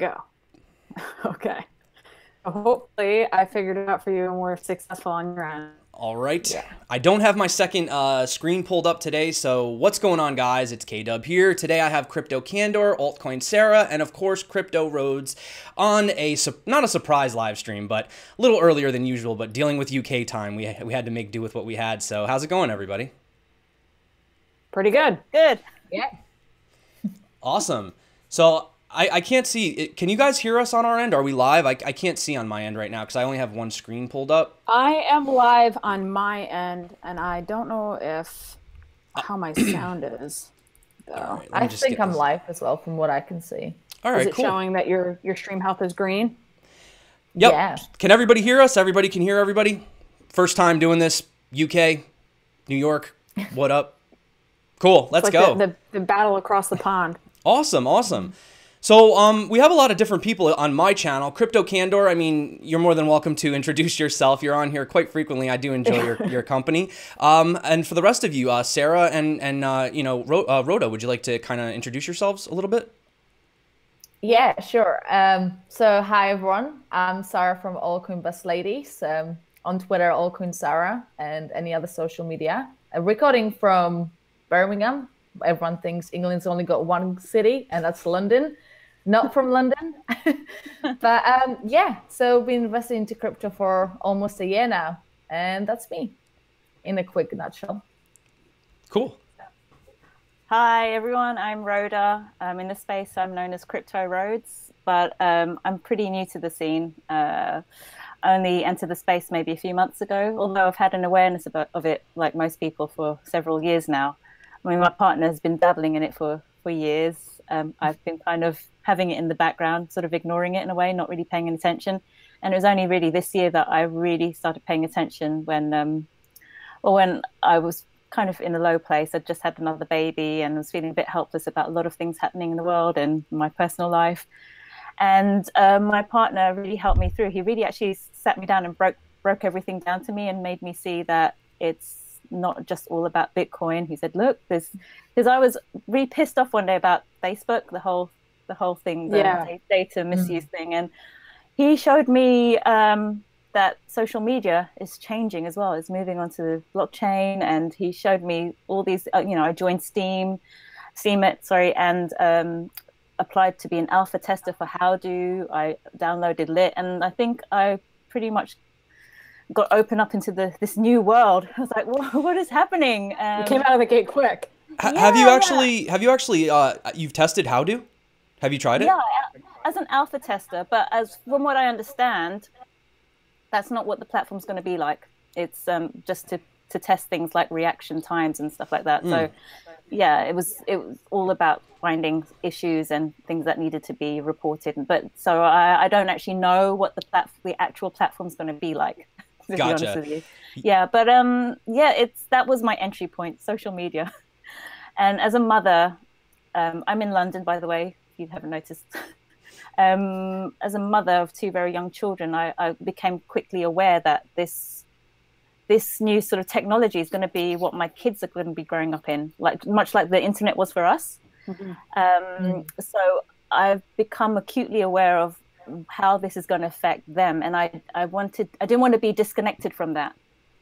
Go. Okay. Hopefully I figured it out for you and we're successful on your end. All right. Yeah. I don't have my second screen pulled up today, so what's going on, guys? It's K-Dub here. Today I have Crypto Candor, Altcoin Sarah, and of course Crypto Rhodes on a, not a surprise live stream, but a little earlier than usual, but dealing with UK time, we had to make do with what we had. So how's it going, everybody? Pretty good. Good. Yeah. Awesome. So I can't see it. Can you guys hear us on our end? Are we live? I can't see on my end right now because I only have one screen pulled up. I am live on my end, and I don't know if how my sound is, though. Right, I think I'm live as well from what I can see. All right, Is it cool. showing that your stream health is green? Yep. Yeah. Can everybody hear us? Everybody can hear everybody? First time doing this. UK, New York, what up? Cool, let's It's like go. the battle across the pond. Awesome, awesome. So we have a lot of different people on my channel. Crypto Candor, I mean, you're more than welcome to introduce yourself. You're on here quite frequently. I do enjoy your company. And for the rest of you, Sarah and you know, Rhoda, would you like to kind of introduce yourselves a little bit? Yeah, sure. So hi everyone. I'm Sarah from Altcoin Bus Ladies. On Twitter, Altcoin Sarah, and any other social media. Recording from Birmingham. Everyone thinks England's only got one city, and that's London. Not from London. But yeah, so been investing into crypto for almost a year now. And that's me in a quick nutshell. Cool. Hi everyone, I'm Rhoda. In the space I'm known as Crypto Rhodes, but I'm pretty new to the scene. Only entered the space maybe a few months ago, although I've had an awareness of it like most people for several years now. I mean, my partner has been dabbling in it for years. I've been kind of having it in the background, sort of ignoring it in a way, not really paying attention. And it was only really this year that I really started paying attention when I was kind of in a low place. I'd just had another baby and was feeling a bit helpless about a lot of things happening in the world and my personal life. And my partner really helped me through. He really actually sat me down and broke everything down to me and made me see that it's not just all about Bitcoin. He said, look, because I was really pissed off one day about Facebook, the whole thing, the data misuse thing. And he showed me that social media is changing as well. It's moving onto the blockchain. And he showed me all these, you know, I joined Steemit, and applied to be an alpha tester for Howdo. I downloaded Lit, and I think I pretty much got opened up into this new world. I was like, what is happening? You came out of the gate quick. Have you actually you've tested Howdo? Have you tried it? Yeah, as an alpha tester, but from what I understand, that's not what the platform's going to be like. It's just to test things like reaction times and stuff like that. So yeah, it was all about finding issues and things that needed to be reported. But so I don't actually know what the actual platform's going to be like. To be honest with you. Yeah, but yeah, that was my entry point, social media. And as a mother, I'm in London, by the way, if you haven't noticed. As a mother of two very young children, I became quickly aware that this new sort of technology is going to be what my kids are going to be growing up in, much like the internet was for us. So I've become acutely aware of how this is going to affect them, and I didn't want to be disconnected from that,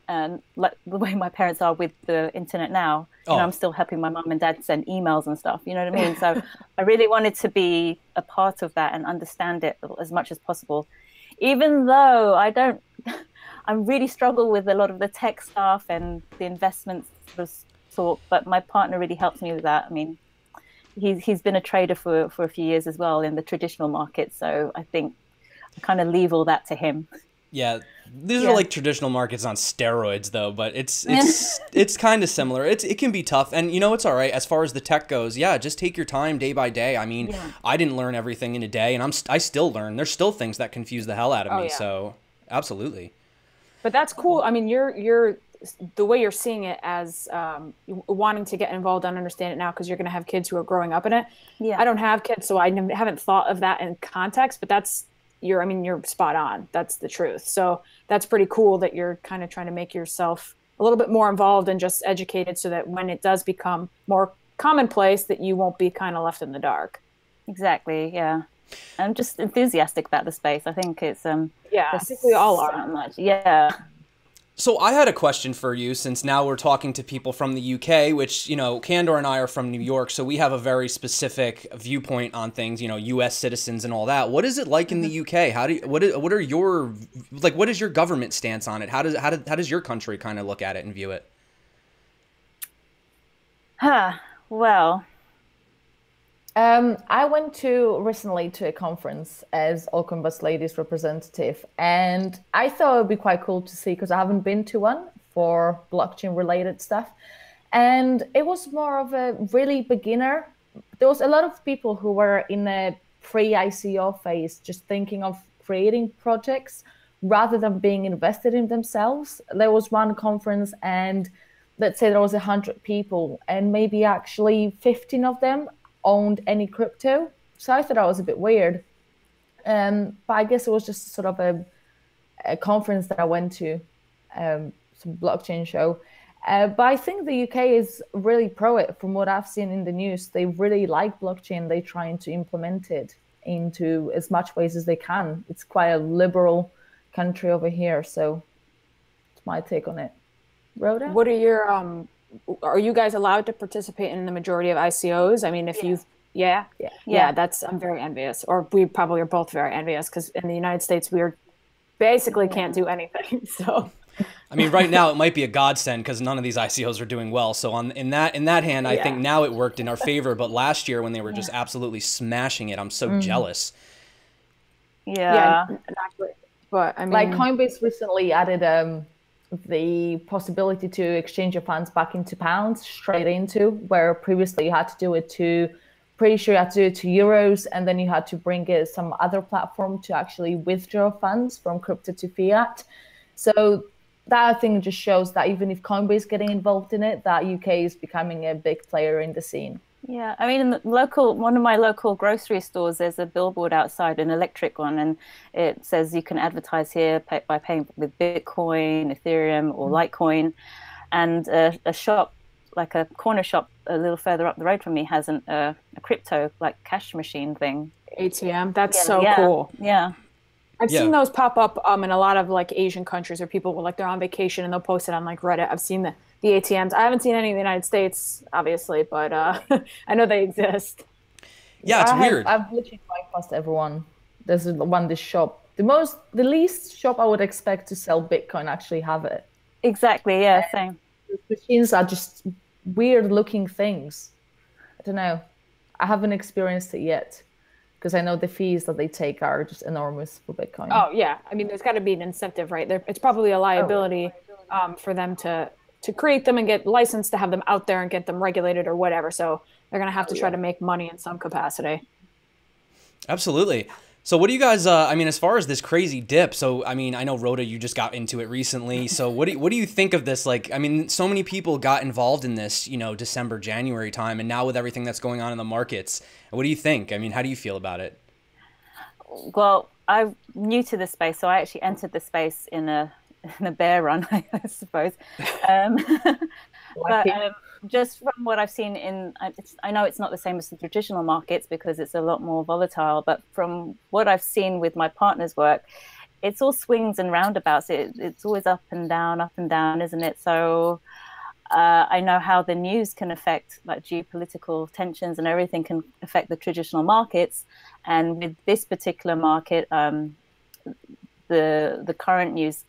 and like the way my parents are with the internet now. You know, I'm still helping my mum and dad send emails and stuff, you know what I mean? So I really wanted to be a part of that and understand it as much as possible, even though I really struggle with a lot of the tech stuff and the investments sort, but my partner really helps me with that. I mean, he's been a trader for a few years as well in the traditional market, so I think I kind of leave all that to him. Yeah, these are like traditional markets on steroids, though. But it's kind of similar. It can be tough, and you know it's all right as far as the tech goes. Yeah, just take your time day by day. I mean, I didn't learn everything in a day, and I still learn. There's still things that confuse the hell out of me. So absolutely. But that's cool. I mean, you're the way you're seeing it as wanting to get involved and understand it now because you're going to have kids who are growing up in it. Yeah, I don't have kids, so I haven't thought of that in context. But you're spot on. That's the truth. So that's pretty cool that you're kind of trying to make yourself a little bit more involved and just educated, so that when it does become more commonplace, that you won't be kind of left in the dark. Exactly. Yeah. I'm just enthusiastic about the space. I think it's yeah, I think we all are. So much. Yeah. So I had a question for you, since now we're talking to people from the UK, which, you know, Candor and I are from New York, so we have a very specific viewpoint on things, you know, US citizens and all that. What is it like in the UK? What are your, like, what is your government stance on it? How does your country kind of look at it and view it? Well, I went recently to a conference as Altcoin Bus Ladies representative, and I thought it would be quite cool to see, because I haven't been to one for blockchain related stuff. And it was more of a really beginner. There was a lot of people who were in a pre-ICO phase, just thinking of creating projects rather than being invested in themselves. There was one conference, and let's say there was 100 people, and maybe actually 15 of them owned any crypto. So I thought that was a bit weird. But I guess it was just sort of a conference that I went to, some blockchain show. But I think the UK is really pro it. From what I've seen in the news, they really like blockchain. They're trying to implement it into as much ways as they can. It's quite a liberal country over here. So it's my take on it. Rhoda? What are your are you guys allowed to participate in the majority of ICOs? I mean, if you've, yeah, that's, I'm very envious, or we probably are both very envious, because in the United States, we're basically can't do anything. So, I mean, right now it might be a godsend because none of these ICOs are doing well. So in that hand, I think now it worked in our favor. But last year when they were just absolutely smashing it, I'm so jealous. Yeah, but I mean, like Coinbase recently added the possibility to exchange your funds back into pounds straight into, where previously you had to do it to, pretty sure you had to do it to euros, and then you had to bring it some other platform to actually withdraw funds from crypto to fiat. So that, I think, just shows that even if Coinbase is getting involved in it, that UK is becoming a big player in the scene. Yeah, I mean, in the one of my local grocery stores, there's a billboard outside, an electric one, and it says you can advertise here by paying with Bitcoin, Ethereum, or Litecoin. And a shop, like a corner shop a little further up the road from me, has a crypto, like, cash machine thing. ATM, that's so cool. Yeah. I've seen those pop up in a lot of like Asian countries where people will, like, they're on vacation and they'll post it on like Reddit. I've seen the ATMs. I haven't seen any in the United States, obviously, but I know they exist. Yeah, it's weird. I've literally tried past everyone. There's this shop. The least shop I would expect to sell Bitcoin actually have it. Exactly, yeah, same. The machines are just weird looking things. I don't know. I haven't experienced it yet, because I know the fees that they take are just enormous for Bitcoin. Oh, yeah. I mean, there's got to be an incentive, right? It's probably a liability for them to create them and get licensed to have them out there and get them regulated or whatever. So they're going to have to try to make money in some capacity. Absolutely. So what do you guys, I mean, as far as this crazy dip, so, I mean, I know, Rhoda, you just got into it recently. So what do you think of this? Like, I mean, so many people got involved in this, you know, December, January time, and now with everything that's going on in the markets, what do you think? I mean, how do you feel about it? Well, I'm new to this space, so I actually entered the space in a bear run, I suppose. But just from what I've seen I know it's not the same as the traditional markets because it's a lot more volatile, but from what I've seen with my partner's work, it's all swings and roundabouts. It's always up and down, isn't it? So I know how the news can affect, like, geopolitical tensions and everything can affect the traditional markets. And with this particular market, the current news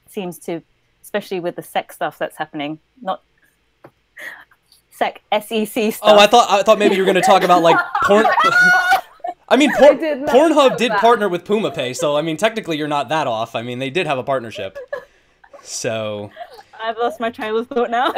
seems to, especially with the SEC stuff that's happening, not SEC, SEC stuff. Oh, I thought maybe you were going to talk about, like, porn. I mean, Pornhub did partner with PumaPay, so, I mean, technically you're not that off. I mean, they did have a partnership. So I've lost my train of thought now.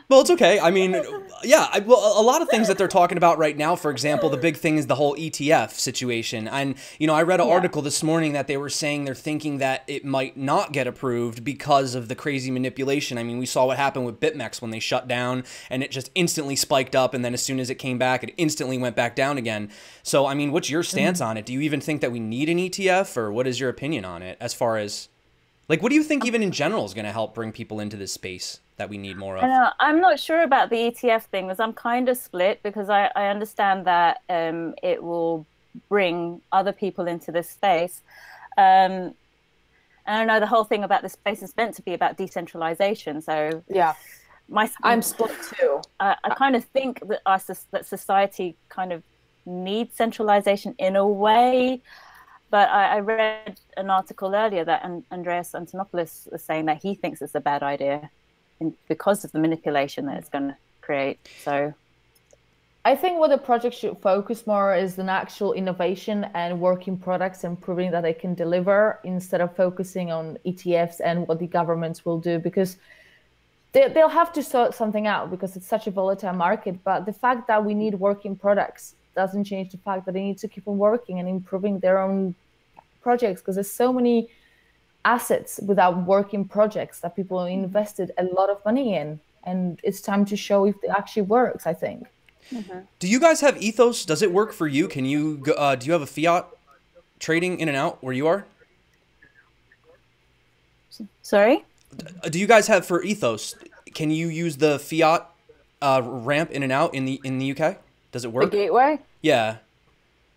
Well, it's okay. I mean, yeah, well, a lot of things that they're talking about right now, for example, the big thing is the whole ETF situation. And, you know, I read an article this morning that they were saying they're thinking that it might not get approved because of the crazy manipulation. I mean, we saw what happened with BitMEX when they shut down and it just instantly spiked up. And then as soon as it came back, it instantly went back down again. So, I mean, what's your stance on it? Do you even think that we need an ETF, or what is your opinion on it as far as, like, what do you think even in general is going to help bring people into this space that we need more of? I'm not sure about the ETF thing, because I'm kind of split, because I understand that it will bring other people into this space. And I know the whole thing about this space is meant to be about decentralization. So yeah, I'm split too. I kind of think that that society kind of needs centralization in a way. But I read an article earlier that Andreas Antonopoulos was saying that he thinks it's a bad idea because of the manipulation that it's going to create. So I think what the project should focus more is on actual innovation and working products and proving that they can deliver, instead of focusing on ETFs and what the governments will do, because they'll have to sort something out because it's such a volatile market. But the fact that we need working products doesn't change the fact that they need to keep on working and improving their own projects, because there's so many assets without working projects that people invested a lot of money in, and it's time to show if it actually works, I think. Mm-hmm. Do you guys have ETHOS? Does it work for you? Can you do you have a fiat trading in and out where you are? Sorry? Do you guys have for ETHOS? Can you use the fiat ramp in and out in the UK? Does it work? The gateway? Yeah.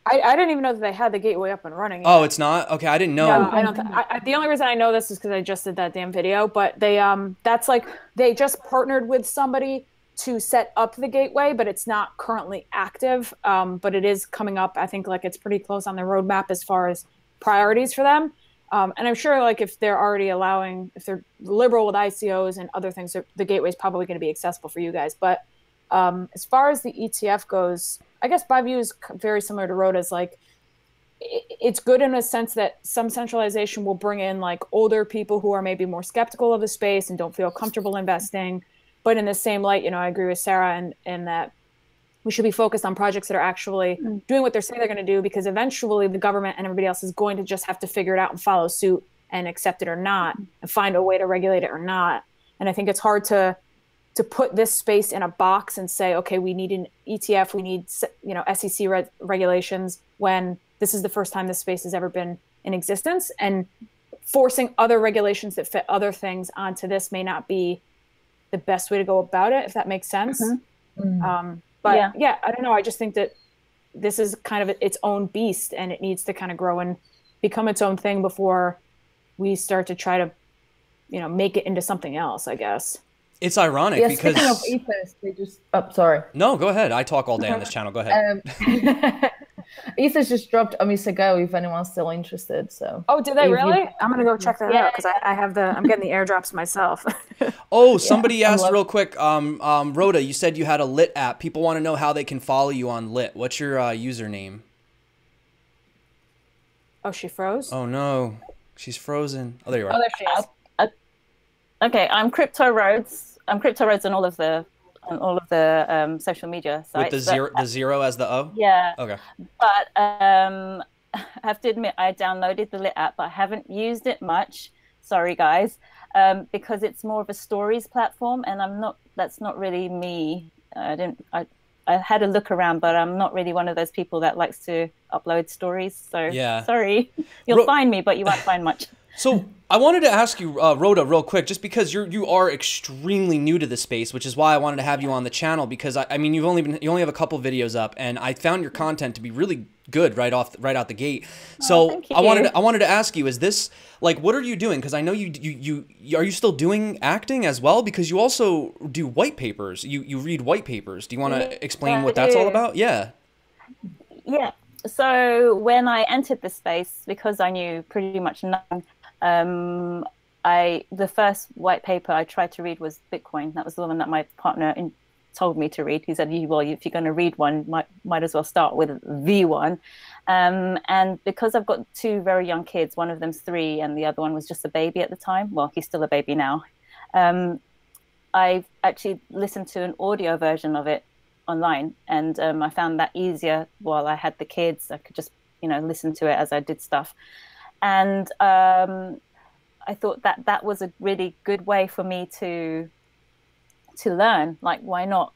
I didn't even know that they had the gateway up and running yet. Oh, it's not? Okay, I didn't know. No, I don't. The only reason I know this is because I just did that damn video. But they that's like they just partnered with somebody to set up the gateway, but it's not currently active. But it is coming up. I think like it's pretty close on the roadmap as far as priorities for them. And I'm sure like if they're already allowing, if they're liberal with ICOs and other things, the gateway is probably going to be accessible for you guys. But as far as the ETF goes, I guess my view is very similar to Rhoda's. Like, it's good in a sense that some centralization will bring in like older people who are maybe more skeptical of the space and don't feel comfortable investing. But in the same light, you know, I agree with Sarah in that we should be focused on projects that are actually doing what they're saying they're going to do, because eventually the government and everybody else is going to just have to figure it out and follow suit and accept it or not and find a way to regulate it or not. And I think it's hard to put this space in a box and say, okay, we need an ETF, we need, you know, SEC regulations, when this is the first time this space has ever been in existence. And forcing other regulations that fit other things onto this may not be the best way to go about it, if that makes sense. But yeah, I don't know. I just think that this is kind of its own beast, and it needs to kind of grow and become its own thing before we start to try to, you know, make it into something else, I guess. It's ironic because... Speaking of ETHOS, they just... Oh, sorry. No, go ahead. I talk all day on this channel. Go ahead. ETHOS just dropped a month ago, if anyone's still interested. So. Oh, did they really? I'm going to go check that out, because I'm getting the airdrops myself. Oh, somebody asked real quick, Rhoda, you said you had a Lit app. People want to know how they can follow you on Lit. What's your username? Oh, she froze? Oh, no. She's frozen. Oh, there you are. Oh, there she is. Okay, I'm Crypto Rhodes. I'm Crypto Rhodes on all of the social media sites. With the zero as the O? Yeah. Okay. But I have to admit, I downloaded the Lit app, but I haven't used it much. Sorry, guys, because it's more of a stories platform, and that's not really me. I had a look around, but I'm not really one of those people that likes to upload stories. So yeah, sorry, you'll find me, but you won't find much. So I wanted to ask you, Rhoda, real quick, just because you are extremely new to the space, which is why I wanted to have you on the channel, because I mean you only have a couple videos up, and I found your content to be really good right out the gate. So I wanted to ask you, is this like, what are you doing? Because I know you are you still doing acting as well, because you also do white papers. You read white papers. Do you want to explain what that's all about? Yeah. Yeah. So when I entered the space, because I knew pretty much nothing. The first white paper I tried to read was Bitcoin. That was the one that my partner told me to read. He said, well, if you're going to read one, might as well start with the one. And because I've got two very young kids, one of them's 3 and the other one was just a baby at the time. Well, he's still a baby now. I actually listened to an audio version of it online, and I found that easier while I had the kids. I could just, listen to it as I did stuff. And I thought that was a really good way for me to learn. Like, why not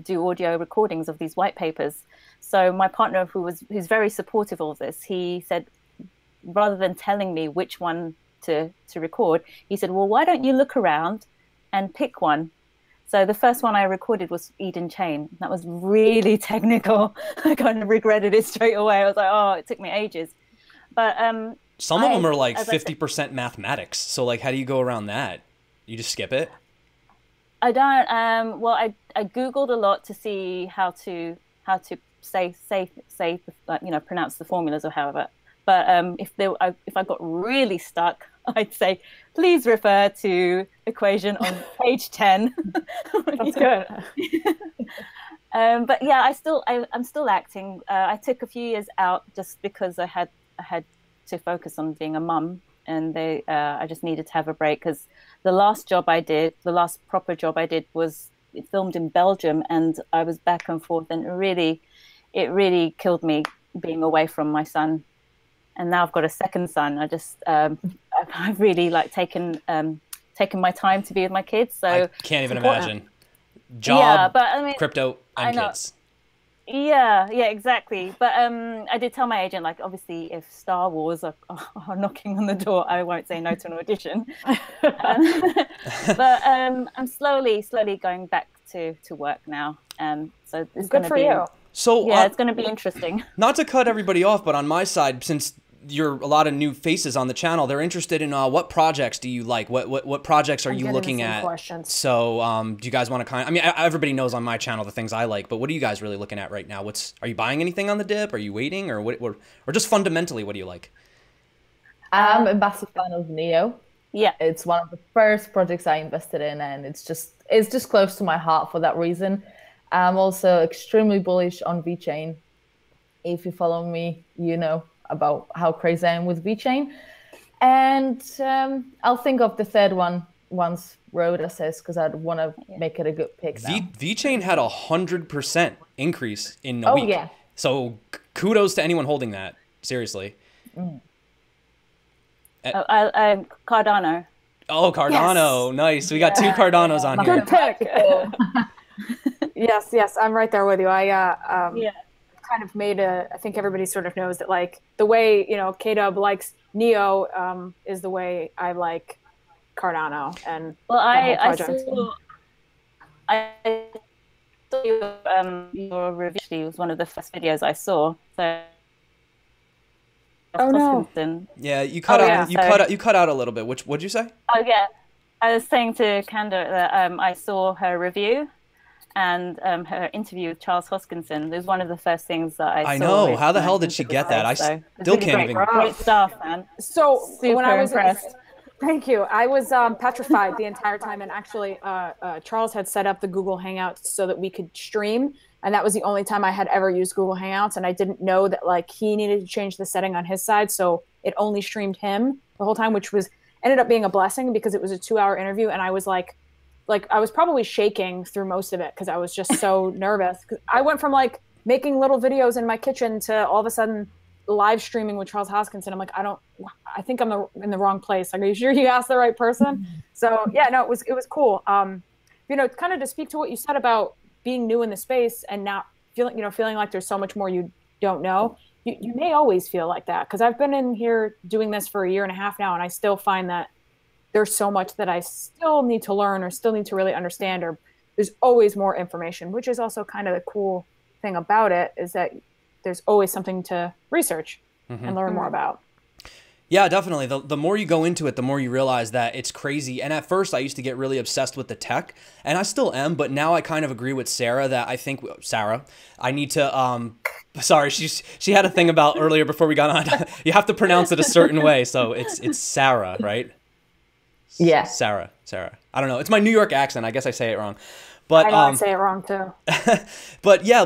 do audio recordings of these white papers? So my partner, who's very supportive of this, he said, rather than telling me which one to record, he said, well, why don't you look around and pick one? So the first one I recorded was Eden Chain. That was really technical. I kind of regretted it straight away. I was like, oh, it took me ages. But some of them are like 50% mathematics. So like, how do you go around that? You just skip it? I don't. Well, I Googled a lot to see how to say pronounce the formulas or however. But if I got really stuck, I'd say, please refer to equation on page 10. That's good. But yeah, I'm still acting. I took a few years out just because I had to focus on being a mum, and I just needed to have a break, because the last proper job I did was filmed in Belgium, and I was back and forth, and it really killed me being away from my son. And now I've got a second son. I've really like taken my time to be with my kids. So I can't even imagine. Job, but I mean, crypto, and kids. Yeah, exactly. But I did tell my agent, like, obviously, if Star Wars are knocking on the door, I won't say no to an audition. But I'm slowly going back to work now. So it's good for you. So yeah, it's going to be interesting. Not to cut everybody off, but on my side, since you're a lot of new faces on the channel, they're interested in what projects do you like? What projects are you looking at? Questions. So do you guys want to I mean, everybody knows on my channel the things I like, but what are you guys really looking at right now? Are you buying anything on the dip? Are you waiting, or just fundamentally, what do you like? I'm a massive fan of Neo. Yeah, it's one of the first projects I invested in, and it's just close to my heart for that reason. I'm also extremely bullish on VeChain. If you follow me, you know about how crazy I am with VeChain. And I'll think of the third one once Rhode says, because I'd want to make it a good pick. VeChain had 100% increase in a week. Yeah. So kudos to anyone holding that. Seriously. Cardano. Oh, Cardano. Yes. Nice. We got two Cardanos on here. Good pick. Yes, I'm right there with you. I kind of made I think everybody sort of knows that, like, the way, K-Dub likes Neo is the way I like Cardano. And well, I saw your review. It was one of the first videos I saw. So no. Yeah, you cut out. You cut out a little bit. What'd you say? Oh yeah, I was saying to Candor that I saw her review and her interview with Charles Hoskinson. It was one of the first things that I saw. I know. How the hell did she get that? I still really can't even. Great stuff, man. So super when I was impressed. Thank you. I was petrified the entire time, and actually, Charles had set up the Google Hangouts so that we could stream, and that was the only time I had ever used Google Hangouts, and I didn't know that, like, he needed to change the setting on his side, so it only streamed him the whole time, which ended up being a blessing, because it was a 2-hour interview, and I was like I was probably shaking through most of it because I was just so nervous. I went from like making little videos in my kitchen to all of a sudden live streaming with Charles Hoskinson. I'm like, I think I'm in the wrong place. Like, are you sure you asked the right person? So yeah, no, it was cool. Kind of to speak to what you said about being new in the space and not feeling like there's so much more you don't know. You may always feel like that, because I've been in here doing this for 1.5 years now, and I still find that there's so much that I still need to learn or still need to really understand, or there's always more information, which is also kind of the cool thing about it, is that there's always something to research and learn more about. Yeah, definitely. The more you go into it, the more you realize that it's crazy. And at first I used to get really obsessed with the tech, and I still am, but now I kind of agree with Sarah that I think I need to, sorry, she had a thing about earlier before we got on. You have to pronounce it a certain way. So it's Sarah, right? Yeah. Sarah. I don't know. It's my New York accent. I guess I say it wrong. But I say it wrong too. But yeah,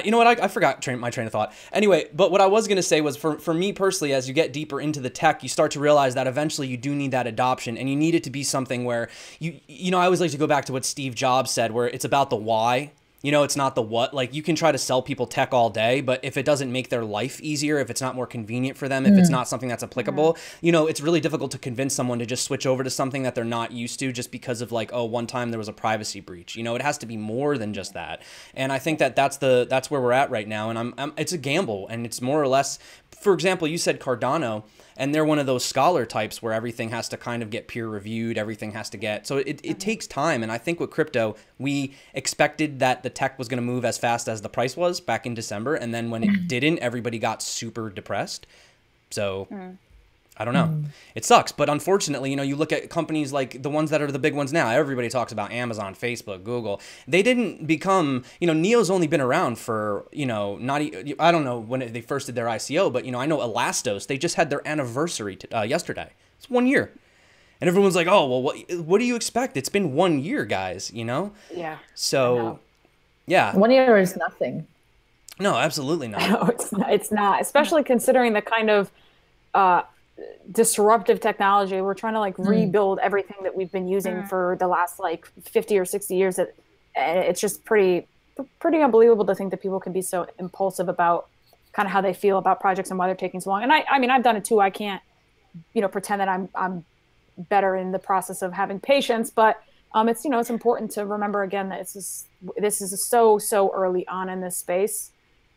you know what? I forgot my train of thought. Anyway, but what I was going to say was for me personally, as you get deeper into the tech, you start to realize that eventually you do need that adoption, and you need it to be something where I always like to go back to what Steve Jobs said, where it's about the why. You know, it's not the what. Like, you can try to sell people tech all day, but if it doesn't make their life easier, if it's not more convenient for them, if it's not something that's applicable, you know, it's really difficult to convince someone to just switch over to something that they're not used to just because of like, oh, one time there was a privacy breach. You know, it has to be more than just that. And I think that that's where we're at right now. And it's a gamble, and it's more or less, for example, you said Cardano, and they're one of those scholar types where everything has to kind of get peer reviewed, everything has to get, so it takes time. And I think with crypto, we expected that the tech was going to move as fast as the price was back in December. And then when it didn't, everybody got super depressed. So I don't know. It sucks. But unfortunately, you know, you look at companies like the ones that are the big ones now. Everybody talks about Amazon, Facebook, Google. They didn't become, you know, Neo's only been around for, you know, I don't know when they first did their ICO, but, you know, I know Elastos, they just had their anniversary yesterday. It's 1 year. And everyone's like, oh, well, what do you expect? It's been 1 year, guys, you know? Yeah. So, yeah. 1 year is nothing. No, absolutely not. No, it's not, especially considering the kind of disruptive technology. We're trying to like rebuild everything that we've been using for the last like 50 or 60 years. It's just pretty unbelievable to think that people can be so impulsive about kind of how they feel about projects and why they're taking so long. And I mean, I've done it too. I can't, you know, pretend that I'm better in the process of having patience, but it's, you know, it's important to remember again that this is so early on in this space.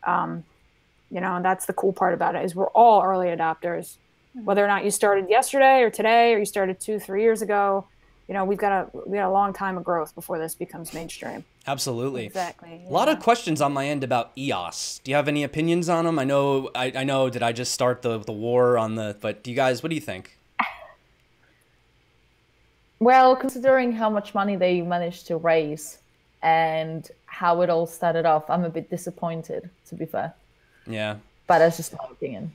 You know, and that's the cool part about it, is we're all early adopters. Whether or not you started yesterday or today, or you started 2-3 years ago, you know, we got a long time of growth before this becomes mainstream. Absolutely. Exactly. Yeah. A lot of questions on my end about EOS. Do you have any opinions on them? I know, did I just start the war on but do you guys, what do you think? Well, considering how much money they managed to raise and how it all started off, I'm a bit disappointed, to be fair. Yeah. But that's just my opinion.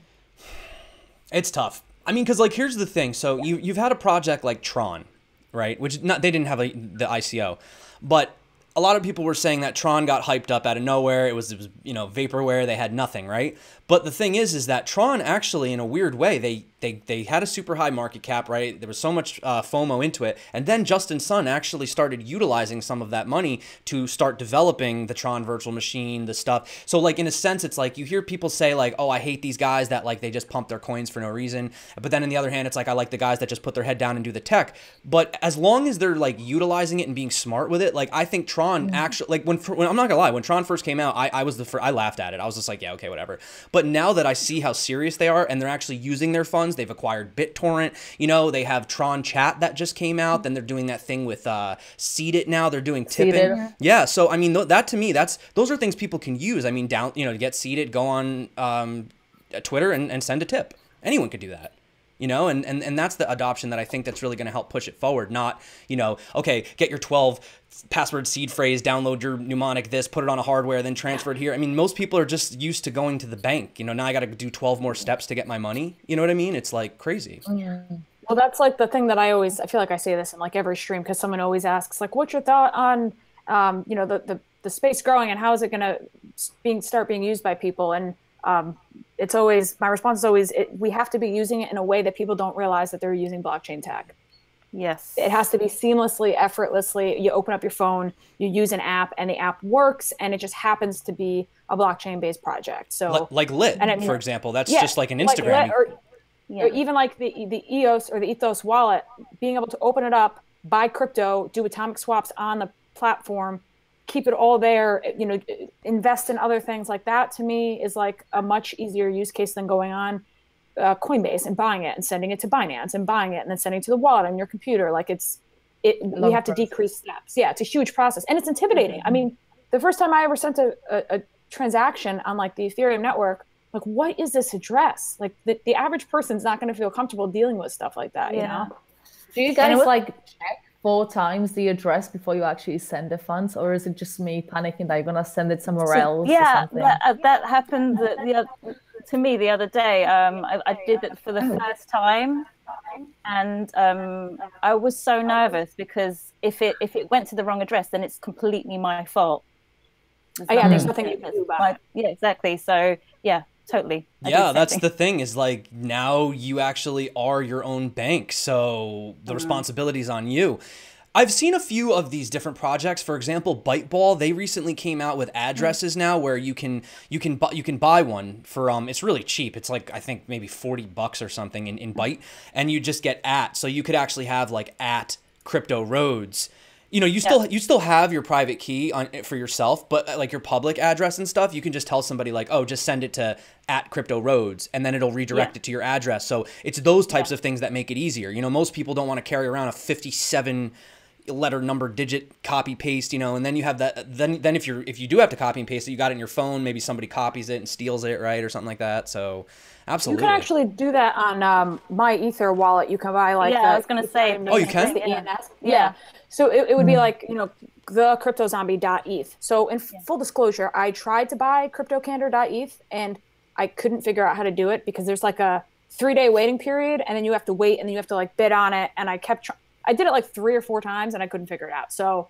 It's tough. I mean, because like, here's the thing. So you've had a project like Tron, right? Which they didn't have the ICO, but a lot of people were saying that Tron got hyped up out of nowhere. It was you know, vaporware. They had nothing, right? But the thing is that Tron actually, in a weird way, they had a super high market cap, right? There was so much FOMO into it. And then Justin Sun actually started utilizing some of that money to start developing the Tron virtual machine, the stuff. So like, in a sense, it's like you hear people say like, oh, I hate these guys that like, they just pump their coins for no reason. But then on the other hand, it's like, I like the guys that just put their head down and do the tech. But as long as they're like utilizing it and being smart with it, like I think Tron actually, like when I'm not gonna lie, when Tron first came out, I laughed at it. I was just like, yeah, okay, whatever. But now that I see how serious they are and they're actually using their funds, they've acquired BitTorrent, you know, they have Tron Chat that just came out. Then they're doing that thing with Seed It now. They're doing tipping. Yeah. So, I mean, that to me, those are things people can use. I mean, to get Seed It, go on Twitter and send a tip. Anyone could do that. You know, and that's the adoption that I think that's really going to help push it forward. Not, you know, okay, get your 12 password seed phrase, download your mnemonic this, put it on a hardware, then transfer it here. I mean, most people are just used to going to the bank. You know, now I got to do 12 more steps to get my money. You know what I mean? It's like crazy. Yeah. Well, that's like the thing that I feel like I say this in like every stream, because someone always asks like, what's your thought on, you know, the space growing and how is it going to start being used by people? And it's always, my response is always, we have to be using it in a way that people don't realize that they're using blockchain tech. Yes. It has to be seamlessly, effortlessly. You open up your phone, you use an app, and the app works, and it just happens to be a blockchain-based project. So, like Lit, for example, that's just like an Instagram. Or even like the EOS or the ETHOS wallet, being able to open it up, buy crypto, do atomic swaps on the platform, keep it all there, you know, invest in other things like that, to me is like a much easier use case than going on Coinbase and buying it and sending it to Binance and buying it and then sending it to the wallet on your computer. Like we have to decrease steps. Yeah, it's a huge process and it's intimidating. I mean, the first time I ever sent a transaction on like the Ethereum network, like, what is this address? Like the average person's not going to feel comfortable dealing with stuff like that, you know? Do you guys like check 4 times the address before you actually send the funds, or is it just me panicking that you're gonna send it somewhere else? Yeah, or something? that happened to me the other day. I did it for the first time, and I was so nervous because if it went to the wrong address, then it's completely my fault. There's nothing you can do about it. Yeah, exactly. So yeah. Totally. Yeah, that's the thing is like now you actually are your own bank. So the responsibility is on you. I've seen a few of these different projects. For example, Byteball, they recently came out with addresses now where you can buy one for it's really cheap. It's like I think maybe $40 or something in Byte, and you just get @ so you could actually have like @ Crypto Rhodes. You know, you still have your private key for yourself, but like your public address and stuff, you can just tell somebody like, oh, just send it to @Crypto Rhodes, and then it'll redirect it to your address. So it's those types of things that make it easier. You know, most people don't want to carry around a 57 letter number digit copy paste, you know, and then you have that, then if you do have to copy and paste it, you got it in your phone, maybe somebody copies it and steals it, right, or something like that. So absolutely, you can actually do that on my Ether wallet. You can buy like I was gonna say, oh, you can, the ENS. So it would be like, you know, the cryptozombie.eth. So in full disclosure, I tried to buy cryptocandor.eth and I couldn't figure out how to do it because there's like a 3-day waiting period, and then you have to wait, and then you have to like bid on it, and I did it like 3 or 4 times and I couldn't figure it out. So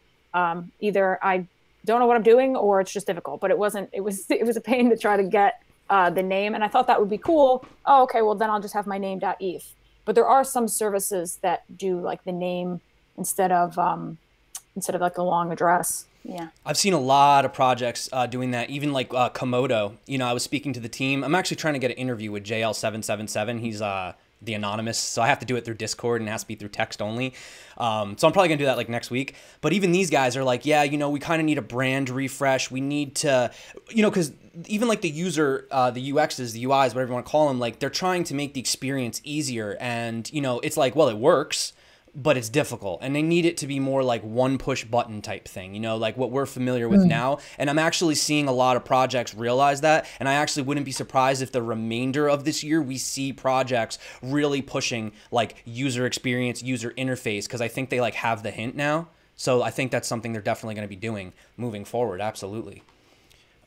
either I don't know what I'm doing or it's just difficult, but it was a pain to try to get the name. And I thought that would be cool. Oh, okay, well then I'll just have my name.eth. But there are some services that do like the name instead of like a long address. Yeah. I've seen a lot of projects doing that, even like Komodo. You know, I was speaking to the team. I'm actually trying to get an interview with JL777. He's the anonymous, so I have to do it through Discord and it has to be through text only. So I'm probably gonna do that like next week. But even these guys are like, yeah, you know, we kind of need a brand refresh. We need to, you know, because even like the user, the UXs, the UIs, whatever you want to call them, like they're trying to make the experience easier. And, you know, it's like, well, it works, but it's difficult, and they need it to be more like one push button type thing, you know, like what we're familiar with now. And I'm actually seeing a lot of projects realize that, and I actually wouldn't be surprised if the remainder of this year we see projects really pushing like user experience, user interface, because I think they like have the hint now. So I think that's something they're definitely going to be doing moving forward. Absolutely.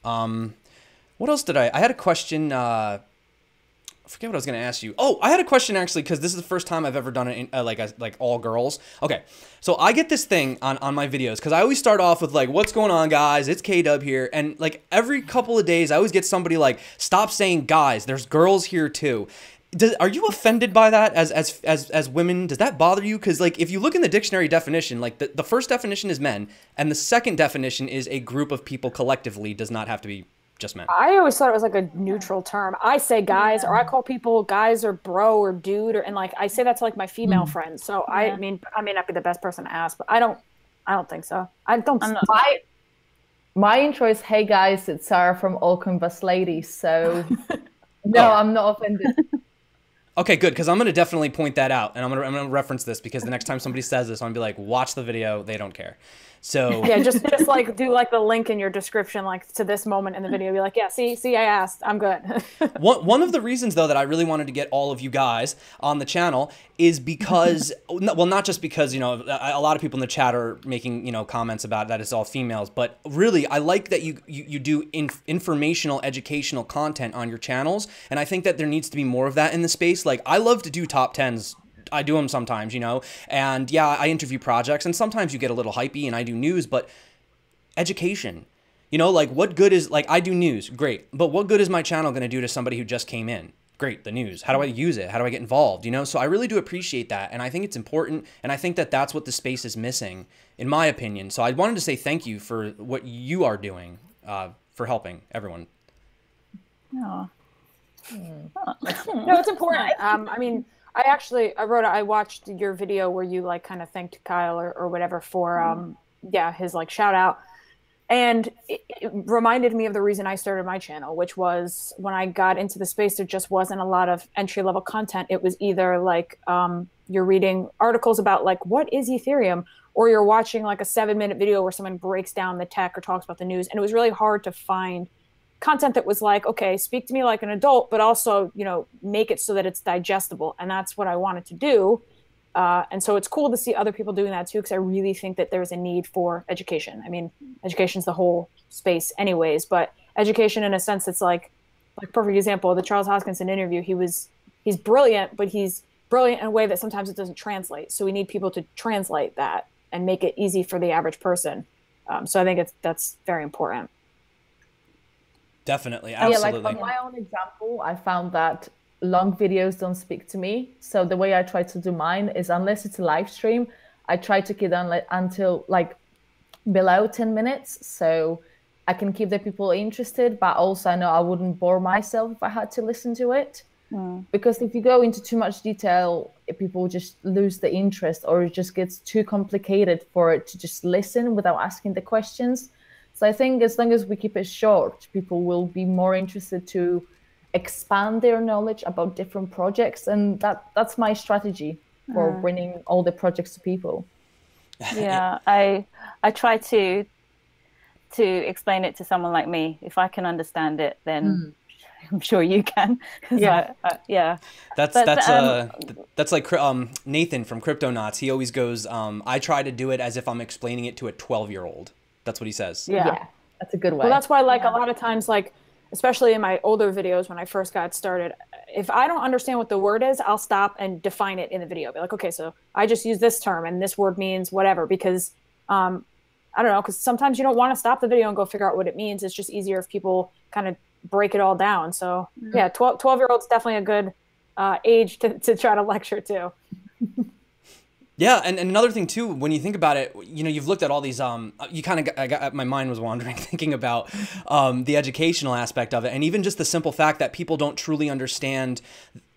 What else did I had a question. I forget what I was going to ask you. Oh, I had a question actually, because this is the first time I've ever done it in, like all girls. Okay, so I get this thing on my videos, because I always start off with like, what's going on, guys? It's K-Dub here. And like every couple of days, I always get somebody like, stop saying guys. There's girls here too. Are you offended by that as women? Does that bother you? Because like if you look in the dictionary definition, like the first definition is men, and the second definition is a group of people collectively, does not have to be just men. I always thought it was like a neutral term. I say guys, or I call people guys or bro or dude, and like I say that to like my female friends. So I mean, I may not be the best person to ask, but I don't think so. I'm not. My intro is, hey guys, it's Sarah from Altcoin Bus Ladies. So no, I'm not offended. Okay, good, because I'm going to definitely point that out, and I'm gonna reference this, because the next time somebody says this, I'm going to be like, watch the video, they don't care. So yeah, just like do like the link in your description, like to this moment in the video, be like, yeah, see, I asked, I'm good. One of the reasons though that I really wanted to get all of you guys on the channel is because, well, not just because, you know, a lot of people in the chat are making, you know, comments about that it's all females, but really I like that you do informational, educational content on your channels, and I think that there needs to be more of that in the space. Like I love to do top 10s. I do them sometimes, you know, and yeah, I interview projects, and sometimes you get a little hypey and I do news, but education, you know, like what good is, like I do news, great, but what good is my channel going to do to somebody who just came in? Great, the news. How do I use it? How do I get involved? You know, so I really do appreciate that, and I think it's important, and I think that that's what the space is missing, in my opinion. So I wanted to say thank you for what you are doing for helping everyone. Oh. No, it's important. I mean, I watched your video where you like kind of thanked Kyle or whatever for his like shout out, and it reminded me of the reason I started my channel, which was when I got into the space, there just wasn't a lot of entry level content. It was either like you're reading articles about like what is Ethereum, or you're watching like a 7-minute video where someone breaks down the tech or talks about the news, and it was really hard to find content that was like, okay, speak to me like an adult, but also, you know, make it so that it's digestible. And that's what I wanted to do. And so it's cool to see other people doing that too, because I really think that there's a need for education. I mean, education's the whole space anyways, but education in a sense, it's like perfect example, the Charles Hoskinson interview, he's brilliant, but he's brilliant in a way that sometimes it doesn't translate. So we need people to translate that and make it easy for the average person. So I think that's very important. Definitely, absolutely. Yeah, like from my own example, I found that long videos don't speak to me. So the way I try to do mine is, unless it's a live stream, I try to keep them until like below 10 minutes, so I can keep the people interested, but also I know I wouldn't bore myself if I had to listen to it. Because if you go into too much detail, people just lose the interest, or it just gets too complicated for it to just listen without asking the questions. So I think as long as we keep it short, people will be more interested to expand their knowledge about different projects. And that's my strategy for bringing all the projects to people. Yeah, I try to explain it to someone like me. If I can understand it, then I'm sure you can. Yeah. Yeah. That's like Nathan from Cryptonauts. He always goes, I try to do it as if I'm explaining it to a 12-year-old. That's what he says. Yeah, that's a good way. Well, that's why, like, a lot of times, like, especially in my older videos when I first got started, if I don't understand what the word is, I'll stop and define it in the video. Be like, okay, so I just use this term and this word means whatever, because I don't know, because sometimes you don't want to stop the video and go figure out what it means. It's just easier if people kind of break it all down. So yeah, 12-year-old's definitely a good age to try to lecture to. Yeah, and another thing too, when you think about it, you know, you've looked at all these, you kind of my mind was wandering thinking about the educational aspect of it, and even just the simple fact that people don't truly understand,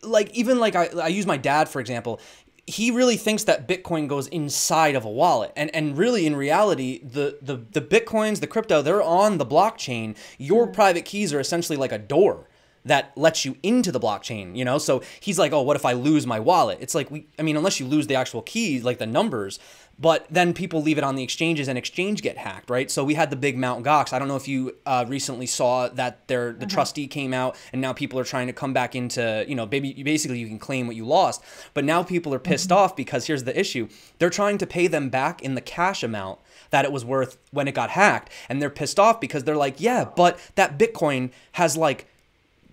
like, even like I use my dad, for example. He really thinks that Bitcoin goes inside of a wallet. And really, in reality, the Bitcoins, the crypto, they're on the blockchain. Your private keys are essentially like a door that lets you into the blockchain, you know? So he's like, oh, what if I lose my wallet? It's like, unless you lose the actual keys, like the numbers, but then people leave it on the exchanges and exchange get hacked, right? So we had the big Mt. Gox. I don't know if you recently saw that the trustee came out, and now people are trying to come back into, you know, basically you can claim what you lost. But now people are pissed off because here's the issue. They're trying to pay them back in the cash amount that it was worth when it got hacked. And they're pissed off because they're like, yeah, but that Bitcoin has like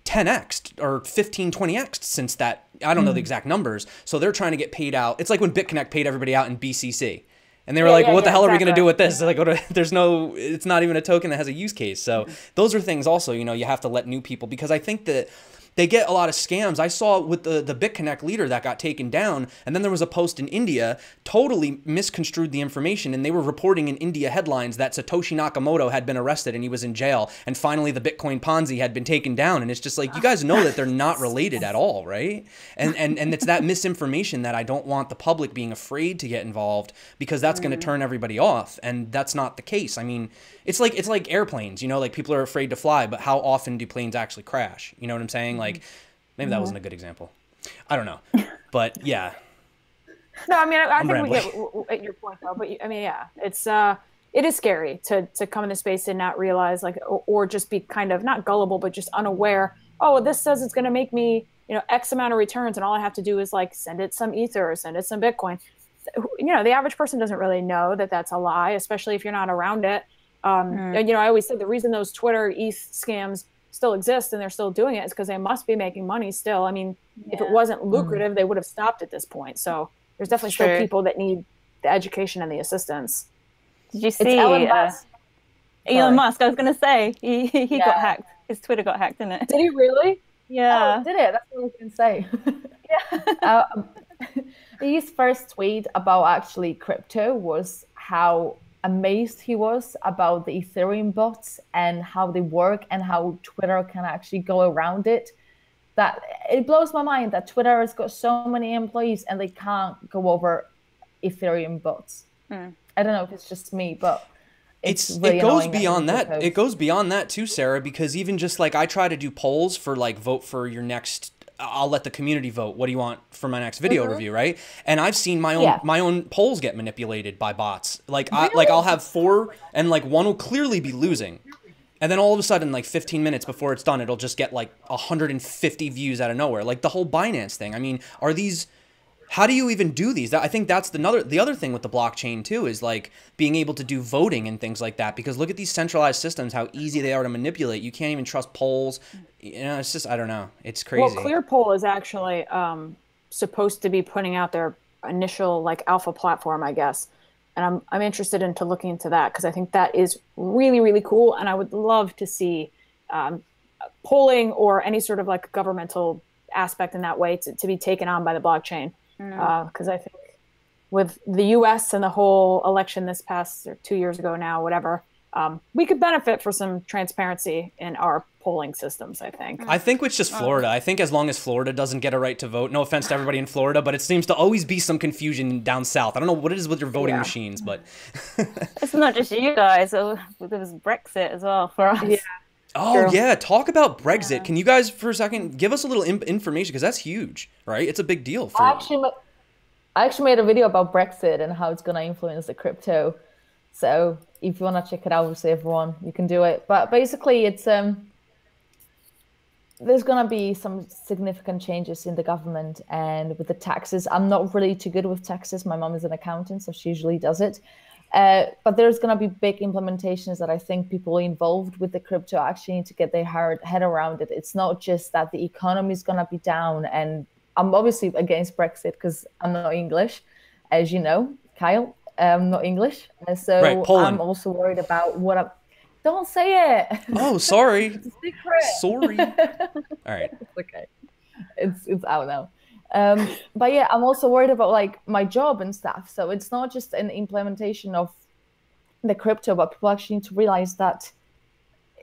10x or 15, 20x since that. I don't know the exact numbers. So they're trying to get paid out. It's like when BitConnect paid everybody out in BCC. And they were like, well, what the hell are we going to do with this? Like, it's not even a token that has a use case. So those are things also, you know, you have to let new people, because I think that they get a lot of scams. I saw with the BitConnect leader that got taken down, and then there was a post in India, totally misconstrued the information, and they were reporting in India headlines that Satoshi Nakamoto had been arrested and he was in jail, and finally the Bitcoin Ponzi had been taken down. And it's just like, you guys know that they're not related at all, right? And it's that misinformation that I don't want the public being afraid to get involved, because that's going to turn everybody off, and that's not the case. I mean, it's like airplanes, you know, like people are afraid to fly, but how often do planes actually crash? You know what I'm saying? Like, maybe that wasn't a good example. I don't know, but yeah. No, I mean, I think we get your point though, but I mean, yeah, it is scary to come into space and not realize, like, or just be kind of not gullible, but just unaware. Oh, this says it's going to make me, you know, X amount of returns, and all I have to do is like send it some Ether or send it some Bitcoin. You know, the average person doesn't really know that that's a lie, especially if you're not around it. And, you know, I always said the reason those Twitter ETH scams still exist and they're still doing it is because they must be making money still. I mean, if it wasn't lucrative, they would have stopped at this point. So there's definitely still people that need the education and the assistance. Did you see Elon Musk? Elon Musk, I was going to say, he got hacked. His Twitter got hacked, didn't it? Did he really? Yeah. Oh, did it? That's what I was going to say. Yeah. His first tweet about actually crypto was how amazed he was about the Ethereum bots and how they work and how Twitter can actually go around it. That it blows my mind that Twitter has got so many employees and they can't go over Ethereum bots. I don't know if it's just me, but it goes beyond that. It goes beyond that too, Sarah, because even just like I try to do polls for like vote for your next, I'll let the community vote. What do you want for my next video review, right? And I've seen my own polls get manipulated by bots. Like I'll have 4 and like one will clearly be losing. And then all of a sudden, like 15 minutes before it's done, it'll just get like 150 views out of nowhere. Like the whole Binance thing. I mean, how do you even do these? I think that's the other thing with the blockchain too, is like being able to do voting and things like that. Because look at these centralized systems, how easy they are to manipulate. You can't even trust polls. You know, it's just, I don't know. It's crazy. Well, ClearPoll is actually supposed to be putting out their initial like alpha platform, I guess. And I'm interested into looking into that because I think that is really, really cool. And I would love to see polling or any sort of like governmental aspect in that way to be taken on by the blockchain. Because I think with the U.S. and the whole election this past, or 2 years ago now, whatever, we could benefit for some transparency in our polling systems, I think. I think it's just Florida. I think as long as Florida doesn't get a right to vote, no offense to everybody in Florida, but it seems to always be some confusion down south. I don't know what it is with your voting machines, but... It's not just you guys. There was Brexit as well for us. Yeah. Oh, True. yeah. Talk about Brexit. Yeah. Can you guys, for a second, give us a little information? Because that's huge, right? It's a big deal. For I actually made a video about Brexit and how it's going to influence the crypto. So if you want to check it out, obviously, everyone, you can do it. But basically, it's there's going to be some significant changes in the government and with the taxes. I'm not really too good with taxes. My mom is an accountant, so she usually does it. But there's going to be big implementations that I think people involved with the crypto actually need to get their head around it. It's not just that the economy is going to be down. And I'm obviously against Brexit because I'm not English, as you know, Kyle. I'm not English. So right, I'm also worried about what I'm... Don't say it. Oh, sorry. It's a secret. Sorry. All right. It's okay. It's out now. But yeah, I'm also worried about like my job and stuff. So it's not just an implementation of the crypto, but people actually need to realize that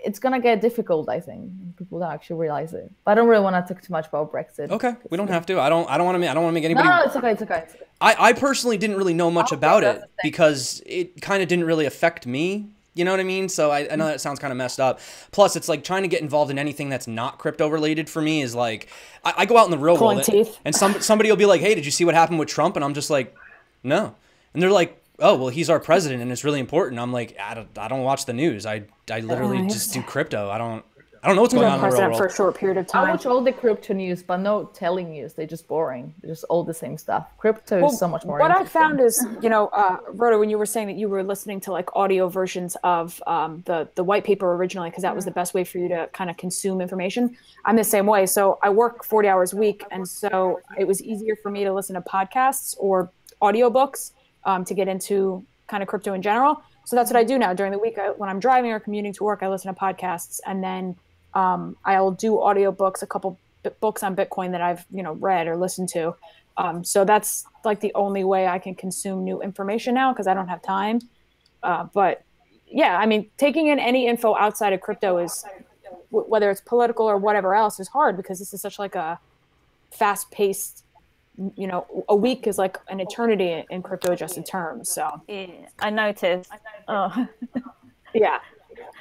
it's gonna get difficult. I think people don't actually realize it. But I don't really want to talk too much about Brexit. Okay, we don't have to. I don't want to make anybody. No, it's okay. It's okay. It's okay. I personally didn't really know much about it because it kind of didn't really affect me. You know what I mean? So I know that sounds kind of messed up. Plus, it's like trying to get involved in anything that's not crypto related for me is like, I go out in the real world and somebody will be like, hey, did you see what happened with Trump? And I'm just like, no. And they're like, oh, well, he's our president and it's really important. I'm like, I don't watch the news. I literally just do crypto. I don't know what's going on in the real world. For a short period of time. I watch all the crypto news, but no telling news. They're just boring. They're just all the same stuff. Crypto is so much more interesting. What I found is, Rhoda, when you were saying that you were listening to like audio versions of the white paper originally, because that was the best way for you to kind of consume information. I'm the same way. So I work 40 hours a week. And so it was easier for me to listen to podcasts or audiobooks to get into kind of crypto in general. So that's what I do now during the week. When I'm driving or commuting to work, I listen to podcasts, and then I'll do audiobooks, a couple books on Bitcoin that I've, read or listened to. So that's like the only way I can consume new information now because I don't have time. But yeah, I mean, taking in any info outside of crypto is, whether it's political or whatever else, is hard because this is such like a fast-paced, a week is like an eternity in crypto adjusted terms. So yeah, I noticed. Oh. Yeah.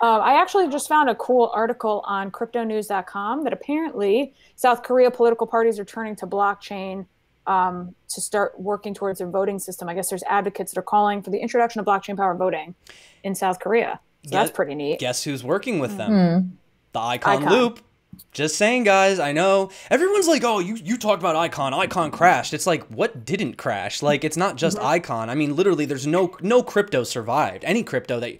I actually just found a cool article on cryptonews.com that apparently South Korea political parties are turning to blockchain to start working towards their voting system. I guess there's advocates that are calling for the introduction of blockchain powered voting in South Korea. So that's pretty neat. Guess who's working with them? The Icon Loop. Just saying, guys, I know everyone's like, oh, you talked about Icon crashed. It's like, what didn't crash? Like, it's not just Icon. I mean, literally, there's no crypto survived. Any crypto that,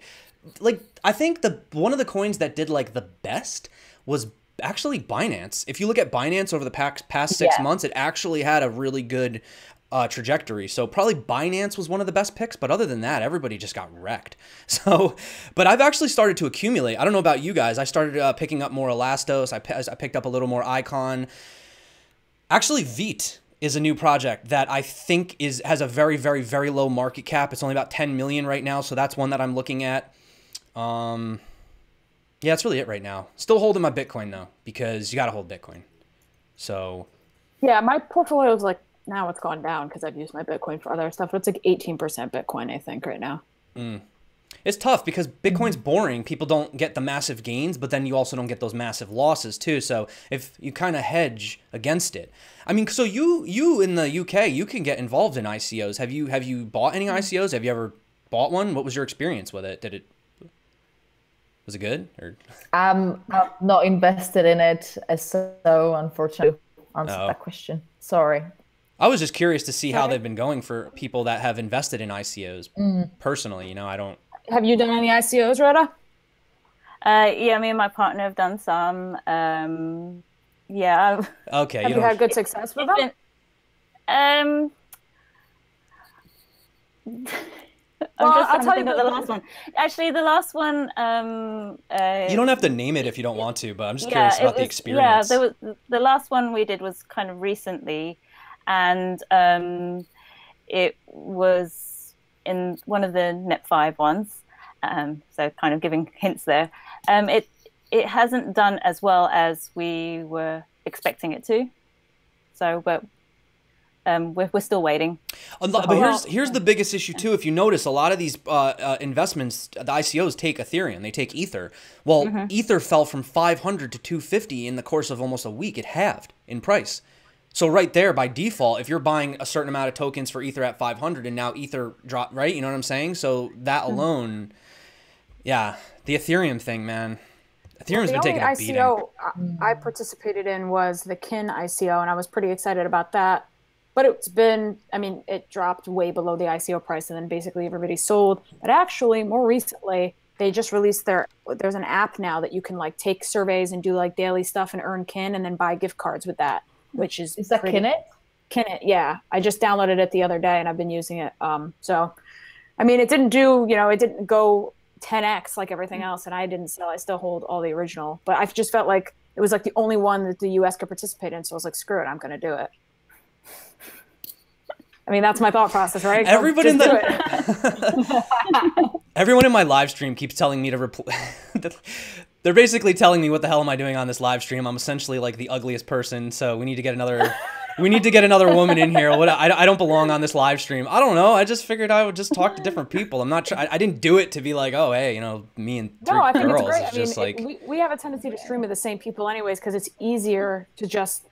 like, I think one of the coins that did like the best was actually Binance. If you look at Binance over the past 6 months, it actually had a really good trajectory. So probably Binance was one of the best picks, but other than that, everybody just got wrecked. So, but I've actually started to accumulate. I don't know about you guys. I started picking up more elastos. I picked up a little more Icon. Actually, Vite is a new project that I think has a very, very, very low market cap. It's only about 10 million right now. So that's one that I'm looking at. Yeah, that's really it right now. Still holding my Bitcoin though, because you got to hold Bitcoin. So yeah, my portfolio is like, now it's gone down because I've used my Bitcoin for other stuff, but it's like 18% Bitcoin, I think, right now. It's tough because Bitcoin's boring. People don't get the massive gains, but then you also don't get those massive losses too. So if you kind of hedge against it, I mean, so you in the UK, you can get involved in ICOs. Have you bought any ICOs? Have you ever bought one? What was your experience with it? Was it good? Or I'm not invested in it, so unfortunately, answer that question. Sorry. I was just curious to see how they've been going for people that have invested in ICOs. Personally, I don't. Have you done any ICOs, Rhoda? Yeah, me and my partner have done some. Yeah. Okay. Have you had good success with them? I'll tell you about the last one. Actually, the last one. You don't have to name it if you don't want to, but I'm just curious about the experience. Yeah, the last one we did was kind of recently, and it was in one of the NEP5 ones. So kind of giving hints there. It hasn't done as well as we were expecting it to. So we're still waiting. But here's the biggest issue too. If you notice, a lot of these investments, the ICOs take Ethereum, they take Ether. Well, Ether fell from 500 to 250 in the course of almost a week. It halved in price. So right there, by default, if you're buying a certain amount of tokens for Ether at 500 and now Ether dropped, right? You know what I'm saying? So that alone, yeah, the Ethereum thing, man. Ethereum's been taking a beating. The only ICO I participated in was the KIN ICO, and I was pretty excited about that. But it's been, I mean, it dropped way below the ICO price, and then basically everybody sold. But actually, more recently, they just released there's an app now that you can like take surveys and do like daily stuff and earn KIN and then buy gift cards with that, which is that KINit? KINit, yeah. I just downloaded it the other day and I've been using it. So, I mean, it didn't do, it didn't go 10x like everything else, and I didn't sell. I still hold all the original, but I just felt like it was like the only one that the US could participate in. So I was like, screw it, I'm going to do it. I mean, that's my thought process, right? Everyone in my live stream keeps telling me to they're basically telling me, what the hell am I doing on this live stream? I'm essentially like the ugliest person, so we need to get another woman in here. I don't belong on this live stream. I don't know. I just figured I would just talk to different people. I'm not. I didn't do it to be like, oh, hey, me and three I think girls. It's great. It's just like we have a tendency to stream with the same people anyways, because it's easier to just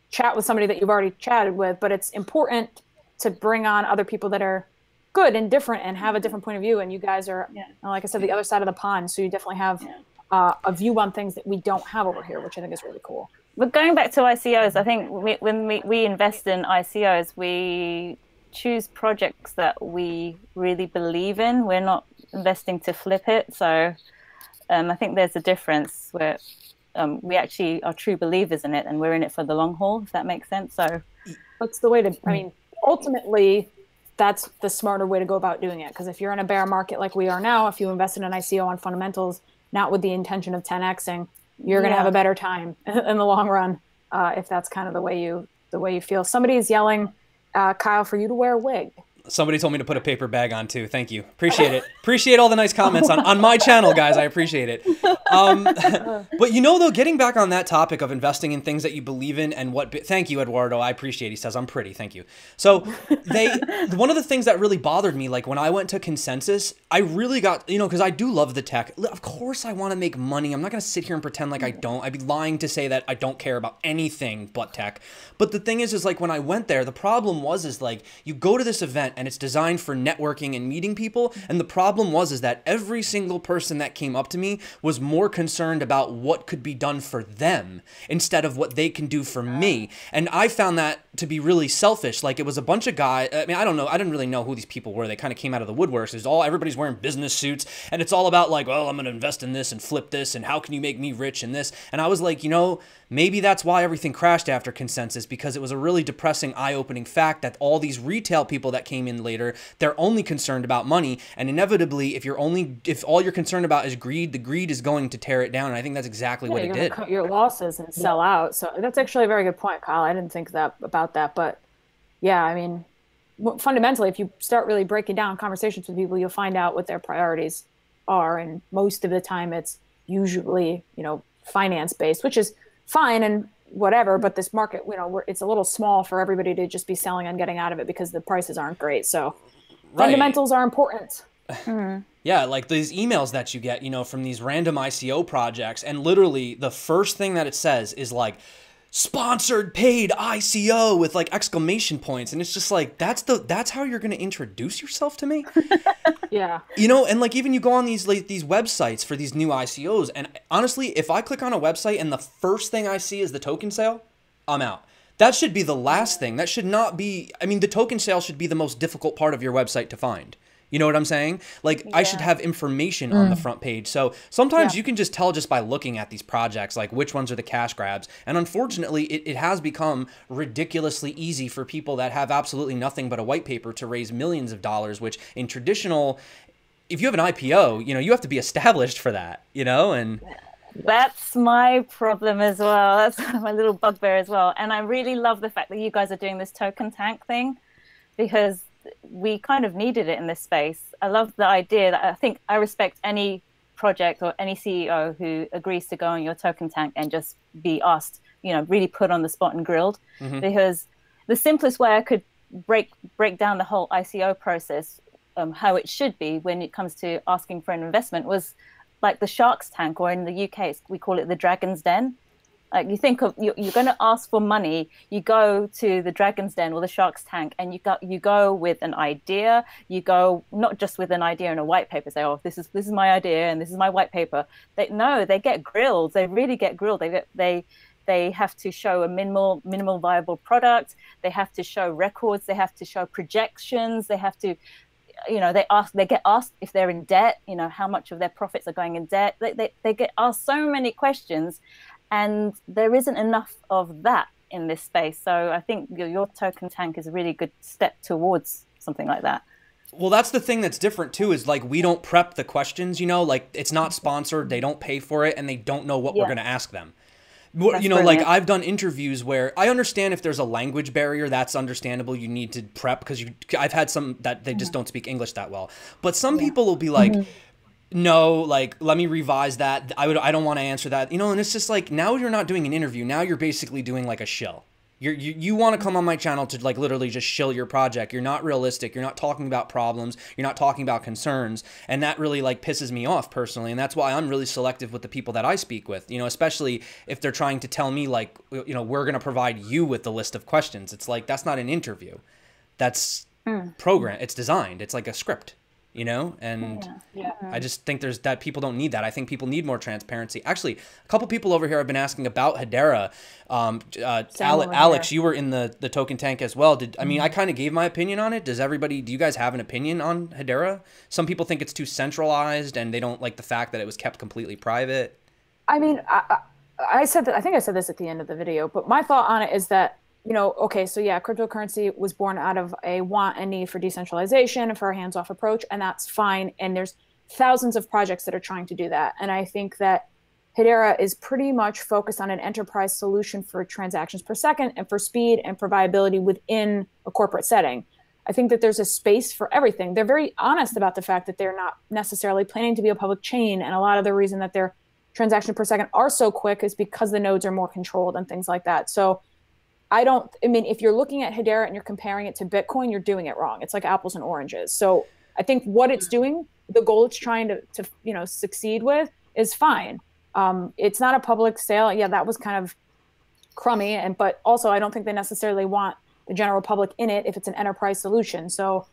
chat with somebody that you've already chatted with. But it's important to bring on other people that are good and different and have a different point of view. And you guys are, like I said, the other side of the pond. So you definitely have a view on things that we don't have over here, which I think is really cool. But going back to ICOs, I think when we invest in ICOs, we choose projects that we really believe in. We're not investing to flip it. So I think there's a difference where we actually are true believers in it, and we're in it for the long haul, if that makes sense. So that's the way to, I mean, ultimately, that's the smarter way to go about doing it. Because if you're in a bear market like we are now, if you invest in an ICO on fundamentals, not with the intention of 10xing, you're going to have a better time in the long run, if that's kind of the way you feel. Somebody is yelling, Kyle, for you to wear a wig. Somebody told me to put a paper bag on too. Thank you. Appreciate it. Appreciate all the nice comments on my channel, guys. I appreciate it. But though, getting back on that topic of investing in things that you believe in and thank you, Eduardo. I appreciate it. He says, I'm pretty. Thank you. So one of the things that really bothered me, like when I went to Consensus, I really got, because I do love the tech. Of course I want to make money. I'm not going to sit here and pretend like I don't. I'd be lying to say that I don't care about anything but tech. But the thing is like when I went there, the problem is like you go to this event and it's designed for networking and meeting people. And the problem is that every single person that came up to me was more concerned about what could be done for them instead of what they can do for me. And I found that to be really selfish. Like it was a bunch of guys. I mean, I don't know. I didn't really know who these people were. They kind of came out of the woodworks. Everybody's wearing business suits and it's all about like, well, I'm going to invest in this and flip this. And how can you make me rich in this? And I was like, maybe that's why everything crashed after Consensus, because it was a really depressing, eye-opening fact that all these retail people that came in later, they're only concerned about money. And inevitably, if all you're concerned about is greed, the greed is going to tear it down. And I think that's exactly what it did. Cut your losses and sell out. So that's actually a very good point, Kyle. I didn't think about that. But yeah, I mean, fundamentally, if you start really breaking down conversations with people, you'll find out what their priorities are. And most of the time, it's usually, finance-based, which is fine and whatever, but this market, it's a little small for everybody to just be selling and getting out of it because the prices aren't great. So fundamentals are important. Yeah, like these emails that you get, from these random ICO projects, and literally the first thing that it says is like, sponsored paid ICO with like exclamation points, and it's just like that's how you're going to introduce yourself to me. Yeah. And like even you go on these websites for these new ICOs, and honestly, if I click on a website and the first thing I see is the token sale, I'm out. That should be the last thing. That should not be, the token sale should be the most difficult part of your website to find. You know what I'm saying? Like I should have information on the front page. So sometimes you can just tell just by looking at these projects, like which ones are the cash grabs. And unfortunately, it has become ridiculously easy for people that have absolutely nothing but a white paper to raise millions of dollars, which in traditional, if you have an IPO, you have to be established for that, and that's my problem as well. That's my little bugbear as well. And I really love the fact that you guys are doing this token tank thing, because we kind of needed it in this space. I love the idea that I think I respect any project or any CEO who agrees to go on your token tank and just be asked, you know, really put on the spot and grilled, because the simplest way I could break down the whole ICO process, how it should be when it comes to asking for an investment, was like the Shark's Tank, or in the UK we call it the Dragon's Den. Like, you think of, you're going to ask for money, you go to the Dragon's Den or the Shark's Tank, and you go with an idea. You go not just with an idea and a white paper, say, oh, this is my idea and this is my white paper. They get grilled. They really get grilled. They have to show a minimal viable product. They have to show records. They have to show projections. They have to, you know, they get asked if they're in debt, you know, how much of their profits are going in debt. They get asked so many questions, and there isn't enough of that in this space. So I think your token tank is a really good step towards something like that. Well, that's the thing that's different too, is like, we don't prep the questions, you know, like, it's not sponsored, they don't pay for it, and they don't know what we're going to ask them. That's you know, brilliant. like, I've done interviews where I understand if there's a language barrier, that's understandable. You need to prep, because I've had some that they just don't speak English that well. But some people will be like, no, like, let me revise that. I don't want to answer that, you know. And it's just like, now you're not doing an interview. Now you're basically doing like a shill. You want to come on my channel to like literally just shill your project. You're not realistic. You're not talking about problems. You're not talking about concerns. And that really like pisses me off personally. And that's why I'm really selective with the people that I speak with, you know, especially if they're trying to tell me like, you know, we're going to provide you with the list of questions. It's like, that's not an interview. That's program. It's designed. It's like a script, you know? And I just think that people don't need that. I think people need more transparency. Actually, a couple people over here have been asking about Hedera. Alex, you were in the token tank as well. I mean, I kind of gave my opinion on it. Do you guys have an opinion on Hedera? Some people think it's too centralized and they don't like the fact that it was kept completely private. I mean, I said that, I think I said this at the end of the video, but my thought on it is that, you know, okay, so yeah, cryptocurrency was born out of a want and need for decentralization and for a hands-off approach, and that's fine. And there's thousands of projects that are trying to do that. And I think that Hedera is pretty much focused on an enterprise solution for transactions per second and for speed and for viability within a corporate setting. I think that there's a space for everything. They're very honest about the fact that they're not necessarily planning to be a public chain. And a lot of the reason that their transactions per second are so quick is because the nodes are more controlled and things like that. So I mean, if you're looking at Hedera and you're comparing it to Bitcoin, you're doing it wrong. It's like apples and oranges. So I think what it's doing, the goal it's trying to you know, succeed with is fine. It's not a public sale. Yeah, that was kind of crummy. But also I don't think they necessarily want the general public in it if it's an enterprise solution. So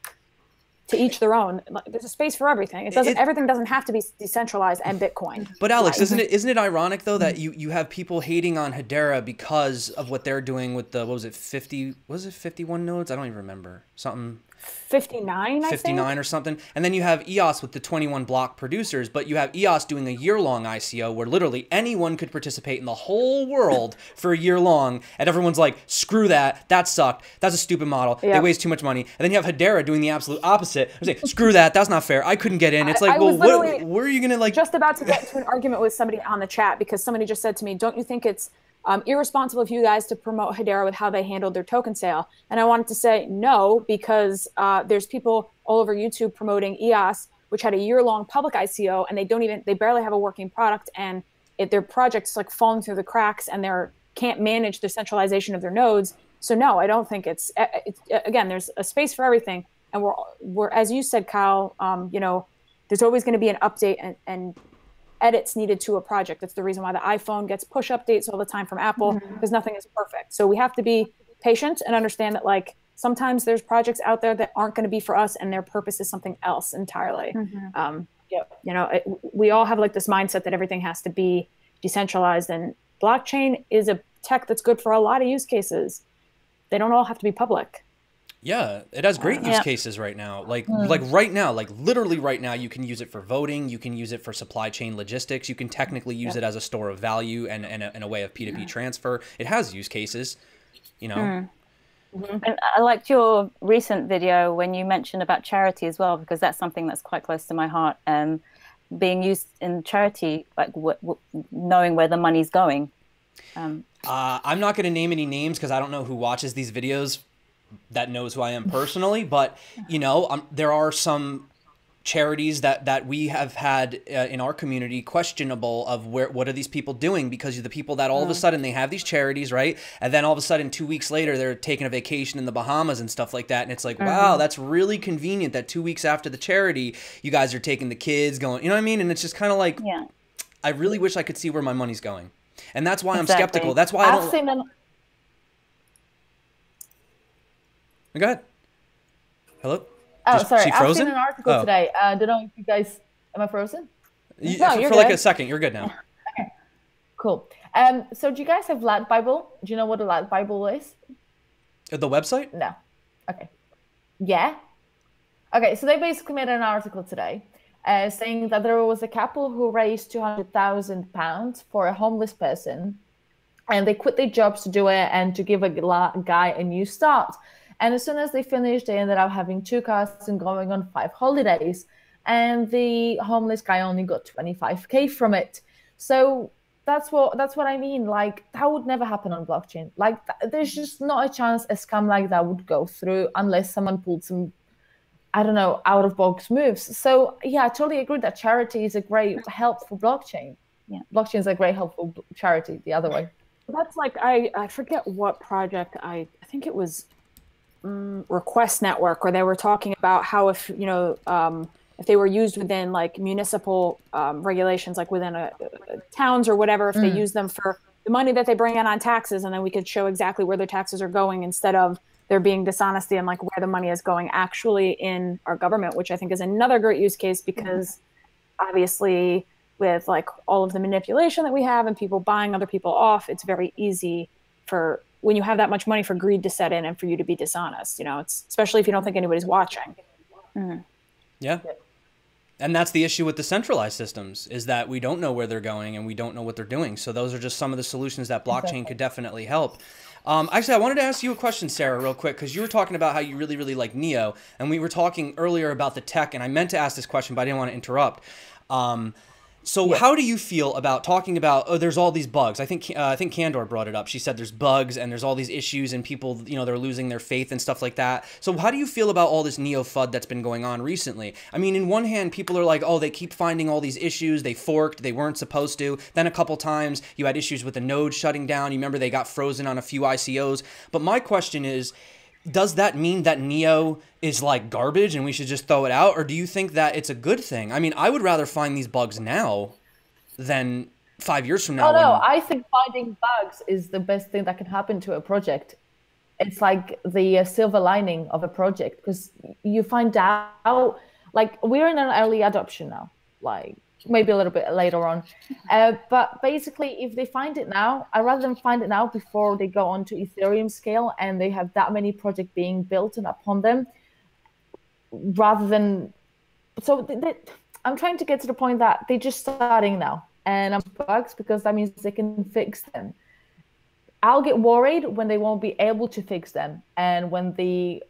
to each their own. There's a space for everything. Everything doesn't have to be decentralized and Bitcoin. But Alex, isn't it ironic though that you have people hating on Hedera because of what they're doing with the, what was it, 51 nodes? I don't even remember. Something 59, I 59 think. or something. And then you have EOS with the 21 block producers, but you have EOS doing a year-long ICO where literally anyone could participate in the whole world for a year long, and everyone's like, screw that, that sucked, that's a stupid model, they waste too much money. And then you have Hedera doing the absolute opposite. I say, screw that, that's not fair, I couldn't get in. It's like, well, where are you gonna like... just about to get into an argument with somebody on the chat because somebody just said to me, don't you think it's irresponsible of you guys to promote Hedera with how they handled their token sale? And I wanted to say no, because there's people all over YouTube promoting EOS, which had a year-long public ICO, and they barely have a working product, and their project's like falling through the cracks, and they can't manage the centralization of their nodes. So no, I don't think it's again, there's a space for everything, and we're as you said, Kyle, you know, there's always going to be an update and edits needed to a project. That's the reason why the iPhone gets push updates all the time from Apple, because nothing is perfect. So we have to be patient and understand that like sometimes there's projects out there that aren't going to be for us and their purpose is something else entirely. You know, we all have like this mindset that everything has to be decentralized, and blockchain is a tech that's good for a lot of use cases. They don't all have to be public. Yeah, it has great use cases right now. Like right now, like literally right now, you can use it for voting. You can use it for supply chain logistics. You can technically use it as a store of value and a way of P2P transfer. It has use cases, you know. And I liked your recent video when you mentioned about charity as well, because that's something that's quite close to my heart. Being used in charity, like knowing where the money's going. I'm not going to name any names because I don't know who watches these videos. that knows who I am personally, but you know, there are some charities that we have had in our community questionable of what are these people doing, because the people that all of a sudden they have these charities, right, and then all of a sudden 2 weeks later they're taking a vacation in the Bahamas and stuff like that, and it's like, wow, that's really convenient that 2 weeks after the charity you guys are taking the kids going, you know what I mean? And it's just kind of like, I really wish I could see where my money's going, and that's why I'm skeptical. That's why I don't. Go ahead. Hello. Oh, sorry. I've seen an article today. I don't know if you guys... Am I frozen? No, you're for like a second. You're good now. Okay. Cool. So do you guys have Lat Bible? Do you know what a Lat Bible is? The website? No. Okay. Yeah. Okay, so they basically made an article today saying that there was a couple who raised £200,000 for a homeless person, and they quit their jobs to do it and to give a guy a new start. And as soon as they finished, they ended up having 2 cars and going on 5 holidays. And the homeless guy only got 25K from it. So that's what I mean. Like, that would never happen on blockchain. Like, there's just not a chance a scam like that would go through unless someone pulled some, I don't know, out of box moves. So yeah, I totally agree that charity is a great help for blockchain. Yeah, blockchain is a great help for charity. The other way. That's like, I forget what project I think it was. Request Network, where they were talking about how if they were used within like municipal regulations, like within towns or whatever, if they use them for the money that they bring in on taxes, and then we could show exactly where their taxes are going instead of there being dishonesty and like where the money is going actually in our government, which I think is another great use case, because obviously with like all of the manipulation that we have and people buying other people off, it's very easy for when you have that much money for greed to set in and for you to be dishonest, it's especially if you don't think anybody's watching. Yeah. And that's the issue with the centralized systems, is that we don't know where they're going and we don't know what they're doing. So those are just some of the solutions that blockchain could definitely help. Actually, I wanted to ask you a question, Sarah, real quick, because you were talking about how you really, really like Neo, and we were talking earlier about the tech, and I meant to ask this question, but I didn't want to interrupt. So how do you feel about talking about, there's all these bugs? I think Candor brought it up. She said there's bugs and there's all these issues and people, they're losing their faith and stuff like that. So how do you feel about all this Neo FUD that's been going on recently? I mean, in one hand, people are like, oh, they keep finding all these issues. They forked. They weren't supposed to. Then a couple times you had issues with the node shutting down. You remember they got frozen on a few ICOs. But my question is, does that mean that Neo is like garbage and we should just throw it out? Or do you think that it's a good thing? I mean, I would rather find these bugs now than 5 years from now. Oh, no, I think finding bugs is the best thing that can happen to a project. It's like the silver lining of a project, because you find out, like, we're in an early adoption now, like maybe a little bit later on. But basically, if they find it now, I'd rather them find it now before they go on to Ethereum scale and they have that many projects being built and upon them, rather than... So I'm trying to get to the point that they're just starting now and I'm bugs, because that means they can fix them. I'll get worried when they won't be able to fix them, and when the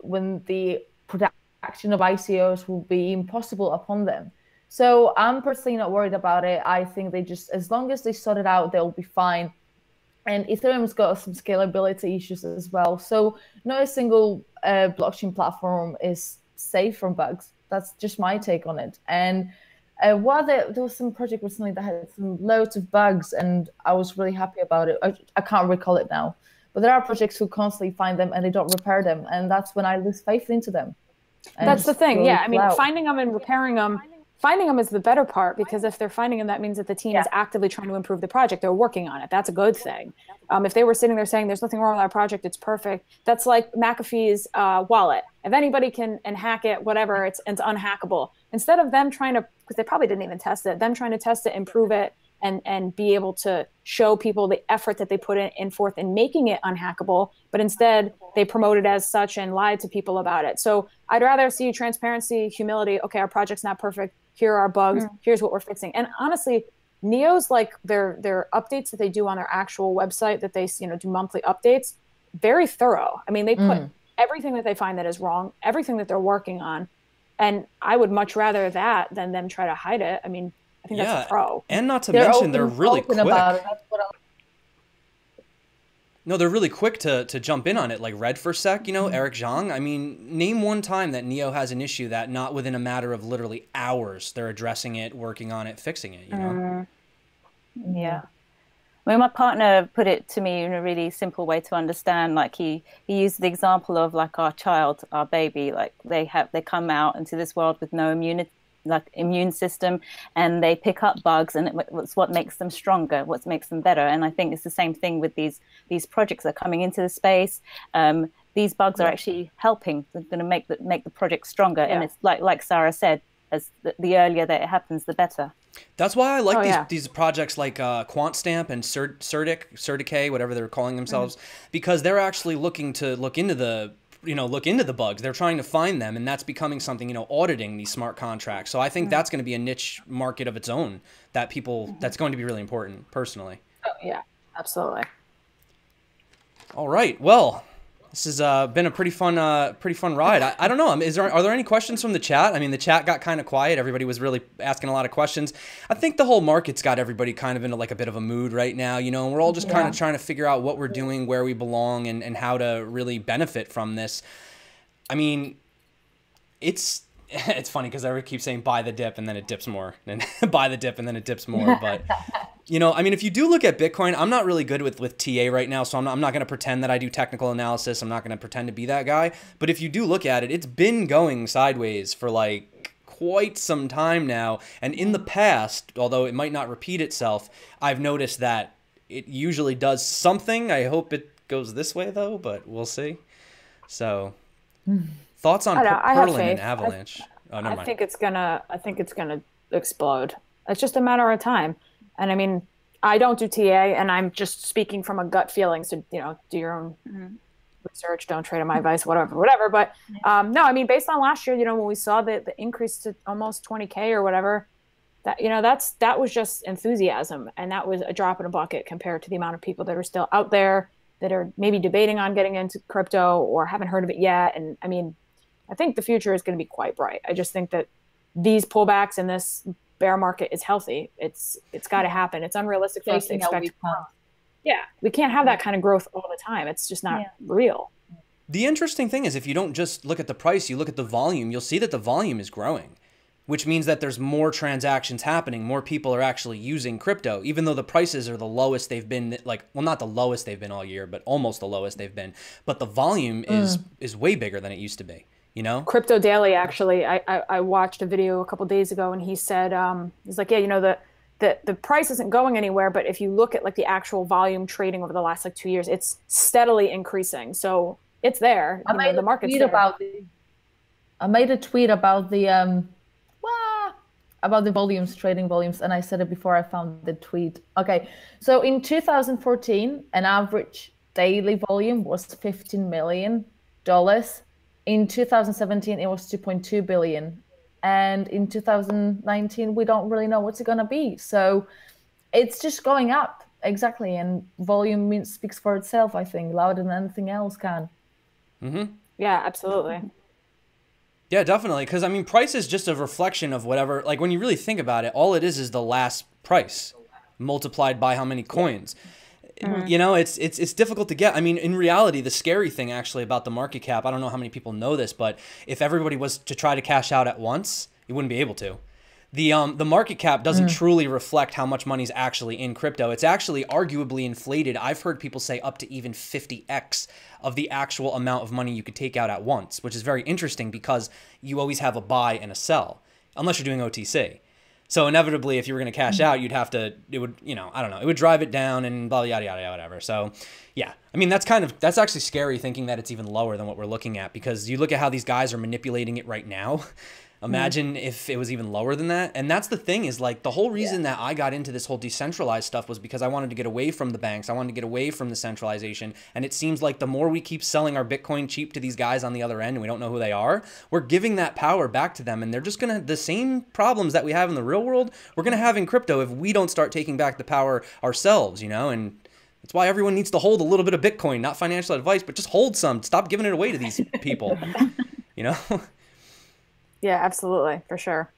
production of ICOs will be impossible upon them. So I'm personally not worried about it. I think they just, as long as they sort it out, they'll be fine. And Ethereum's got some scalability issues as well. So not a single blockchain platform is safe from bugs. That's just my take on it. And while there was some project recently that had some loads of bugs, and I was really happy about it. I can't recall it now. But there are projects who constantly find them and they don't repair them. And that's when I lose faith into them. That's the thing. Yeah, I mean, finding them and repairing them, finding them is the better part, because if they're finding them, that means that the team is actively trying to improve the project. They're working on it. That's a good thing. If they were sitting there saying there's nothing wrong with our project, it's perfect, that's like McAfee's wallet. If anybody can hack it, whatever, it's unhackable. Instead of them trying to, because they probably didn't even test it, them trying to test it, improve it, and be able to show people the effort that they put in forth in making it unhackable, but instead they promote it as such and lied to people about it. So I'd rather see transparency, humility. Okay, our project's not perfect. Here are our bugs. Here's what we're fixing. And honestly, Neo's, like their updates that they do on their actual website, that they do monthly updates, very thorough. I mean, they put everything that they find that is wrong, everything that they're working on, and I would much rather that than them try to hide it. I mean, I think that's a pro. And not to mention, they're really quick. About it. That's what No, they're really quick to jump in on it, like Red for sec, you know, Eric Zhang. I mean, name one time that Neo has an issue that not within a matter of literally hours, they're addressing it, working on it, fixing it, you know? Yeah. I mean, my partner put it to me in a really simple way to understand. Like he used the example of like our child, our baby, like they come out into this world with no immune system, and they pick up bugs, and it's what makes them stronger, what makes them better. And I think it's the same thing with these projects that are coming into the space. These bugs are actually helping. They're going to make the project stronger. And it's like Sarah said, as the earlier that it happens, the better. That's why I like these projects like QuantStamp and Certic, whatever they're calling themselves, because they're actually looking to look into the bugs. They're trying to find them, and that's becoming something, you know, auditing these smart contracts. So I think that's going to be a niche market of its own that that's going to be really important personally. Oh, yeah, absolutely. All right. Well, this has been a pretty fun ride. I don't know. Are there any questions from the chat? I mean, the chat got kind of quiet. Everybody was really asking a lot of questions. I think the whole market's got everybody kind of into like a bit of a mood right now, you know, and we're all just kind of trying to figure out what we're doing, where we belong, and how to really benefit from this. I mean, it's funny because I keep saying buy the dip and then it dips more, and buy the dip and then it dips more. But you know, I mean, if you do look at Bitcoin, I'm not really good with TA right now, so I'm not going to pretend that I do technical analysis. I'm not going to pretend to be that guy. But if you do look at it, it's been going sideways for like quite some time now. And in the past, although it might not repeat itself, I've noticed that it usually does something. I hope it goes this way though, but we'll see. So thoughts on Perlin and Avalanche? I think it's gonna explode. It's just a matter of time. And I mean, I don't do TA, and I'm just speaking from a gut feeling. So, you know, do your own research, don't trade on my advice, whatever. But no, I mean, based on last year, you know, when we saw the increase to almost 20K or whatever, that, you know, that was just enthusiasm. And that was a drop in a bucket compared to the amount of people that are still out there that are maybe debating on getting into crypto or haven't heard of it yet. And I mean, I think the future is going to be quite bright. I just think that these pullbacks and this bear market is healthy. It's got to happen. It's unrealistic for us to expect. Yeah, we can't have that kind of growth all the time. It's just not real. The interesting thing is, if you don't just look at the price, you look at the volume, you'll see that the volume is growing, which means that there's more transactions happening. More people are actually using crypto, even though the prices are the lowest they've been, like, well, not the lowest they've been all year, but almost the lowest they've been. But the volume is way bigger than it used to be. You know, Crypto Daily, actually, I watched a video a couple days ago, and he said, he's like, yeah, you know, the price isn't going anywhere, but if you look at like the actual volume trading over the last like 2 years, it's steadily increasing. So it's there. I made a tweet about the volumes, trading volumes, and I said it before I found the tweet. Okay, so in 2014, an average daily volume was $15 million. In 2017, it was 2.2 billion. And in 2019, we don't really know what's it going to be. So it's just going up. Exactly. And volume speaks for itself, I think, louder than anything else can. Yeah, absolutely. Yeah, definitely. Because, I mean, price is just a reflection of whatever. Like, when you really think about it, all it is the last price multiplied by how many coins. You know, it's difficult to get. I mean, in reality, the scary thing actually about the market cap, I don't know how many people know this, but if everybody was to try to cash out at once, you wouldn't be able to. The market cap doesn't truly reflect how much money's actually in crypto. It's actually arguably inflated. I've heard people say up to even 50x of the actual amount of money you could take out at once, which is very interesting because you always have a buy and a sell, unless you're doing OTC. So inevitably, if you were going to cash out, you'd have to, it would, you know, I don't know, it would drive it down and blah, yada, yada, whatever. So yeah, I mean, that's actually scary thinking that it's even lower than what we're looking at, because you look at how these guys are manipulating it right now. Imagine if it was even lower than that. And that's the thing, is like the whole reason that I got into this whole decentralized stuff was because I wanted to get away from the banks. I wanted to get away from the centralization. And it seems like the more we keep selling our Bitcoin cheap to these guys on the other end, and we don't know who they are, we're giving that power back to them. And they're just going to, the same problems that we have in the real world, we're going to have in crypto if we don't start taking back the power ourselves, you know? And that's why everyone needs to hold a little bit of Bitcoin, not financial advice, but just hold some. Stop giving it away to these people, you know? Yeah, absolutely, for sure.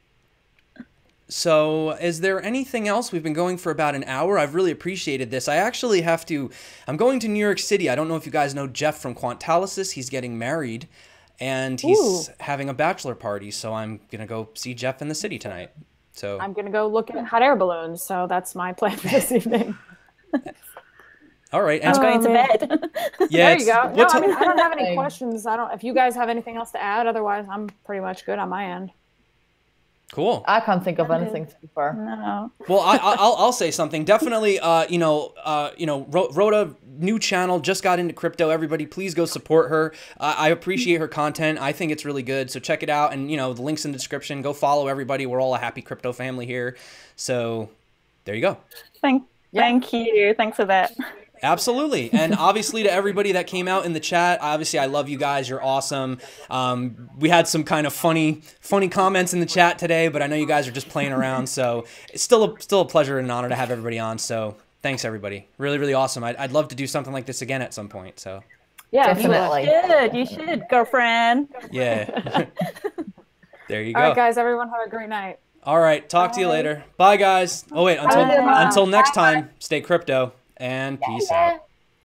So is there anything else? We've been going for about an hour. I've really appreciated this. I actually have to, I'm going to New York City. I don't know if you guys know Jeff from Quantalysis. He's getting married and he's having a bachelor party. So I'm going to go see Jeff in the city tonight. So I'm going to go look at hot air balloons. So that's my plan for this evening. All right. And going to bed. Yeah. There you go. No, I mean, I don't have any questions. If you guys have anything else to add, otherwise I'm pretty much good on my end. Cool. I can't think of anything so far. No. Well, I'll say something. Definitely, Rhoda, new channel, just got into crypto. Everybody, please go support her. I appreciate her content. I think it's really good. So check it out. And, the link's in the description. Go follow everybody. We're all a happy crypto family here. So there you go. Thank you. Thanks for that. Absolutely. And obviously to everybody that came out in the chat, obviously I love you guys. You're awesome. We had some kind of funny comments in the chat today, but I know you guys are just playing around. So it's still a pleasure and an honor to have everybody on. So thanks everybody. Really, really awesome. I'd love to do something like this again at some point. So yeah, definitely. You should, girlfriend. Yeah. There you go. All right, guys, everyone have a great night. All right. Talk to you later. Bye guys. Oh wait, until next time, stay crypto. And peace out.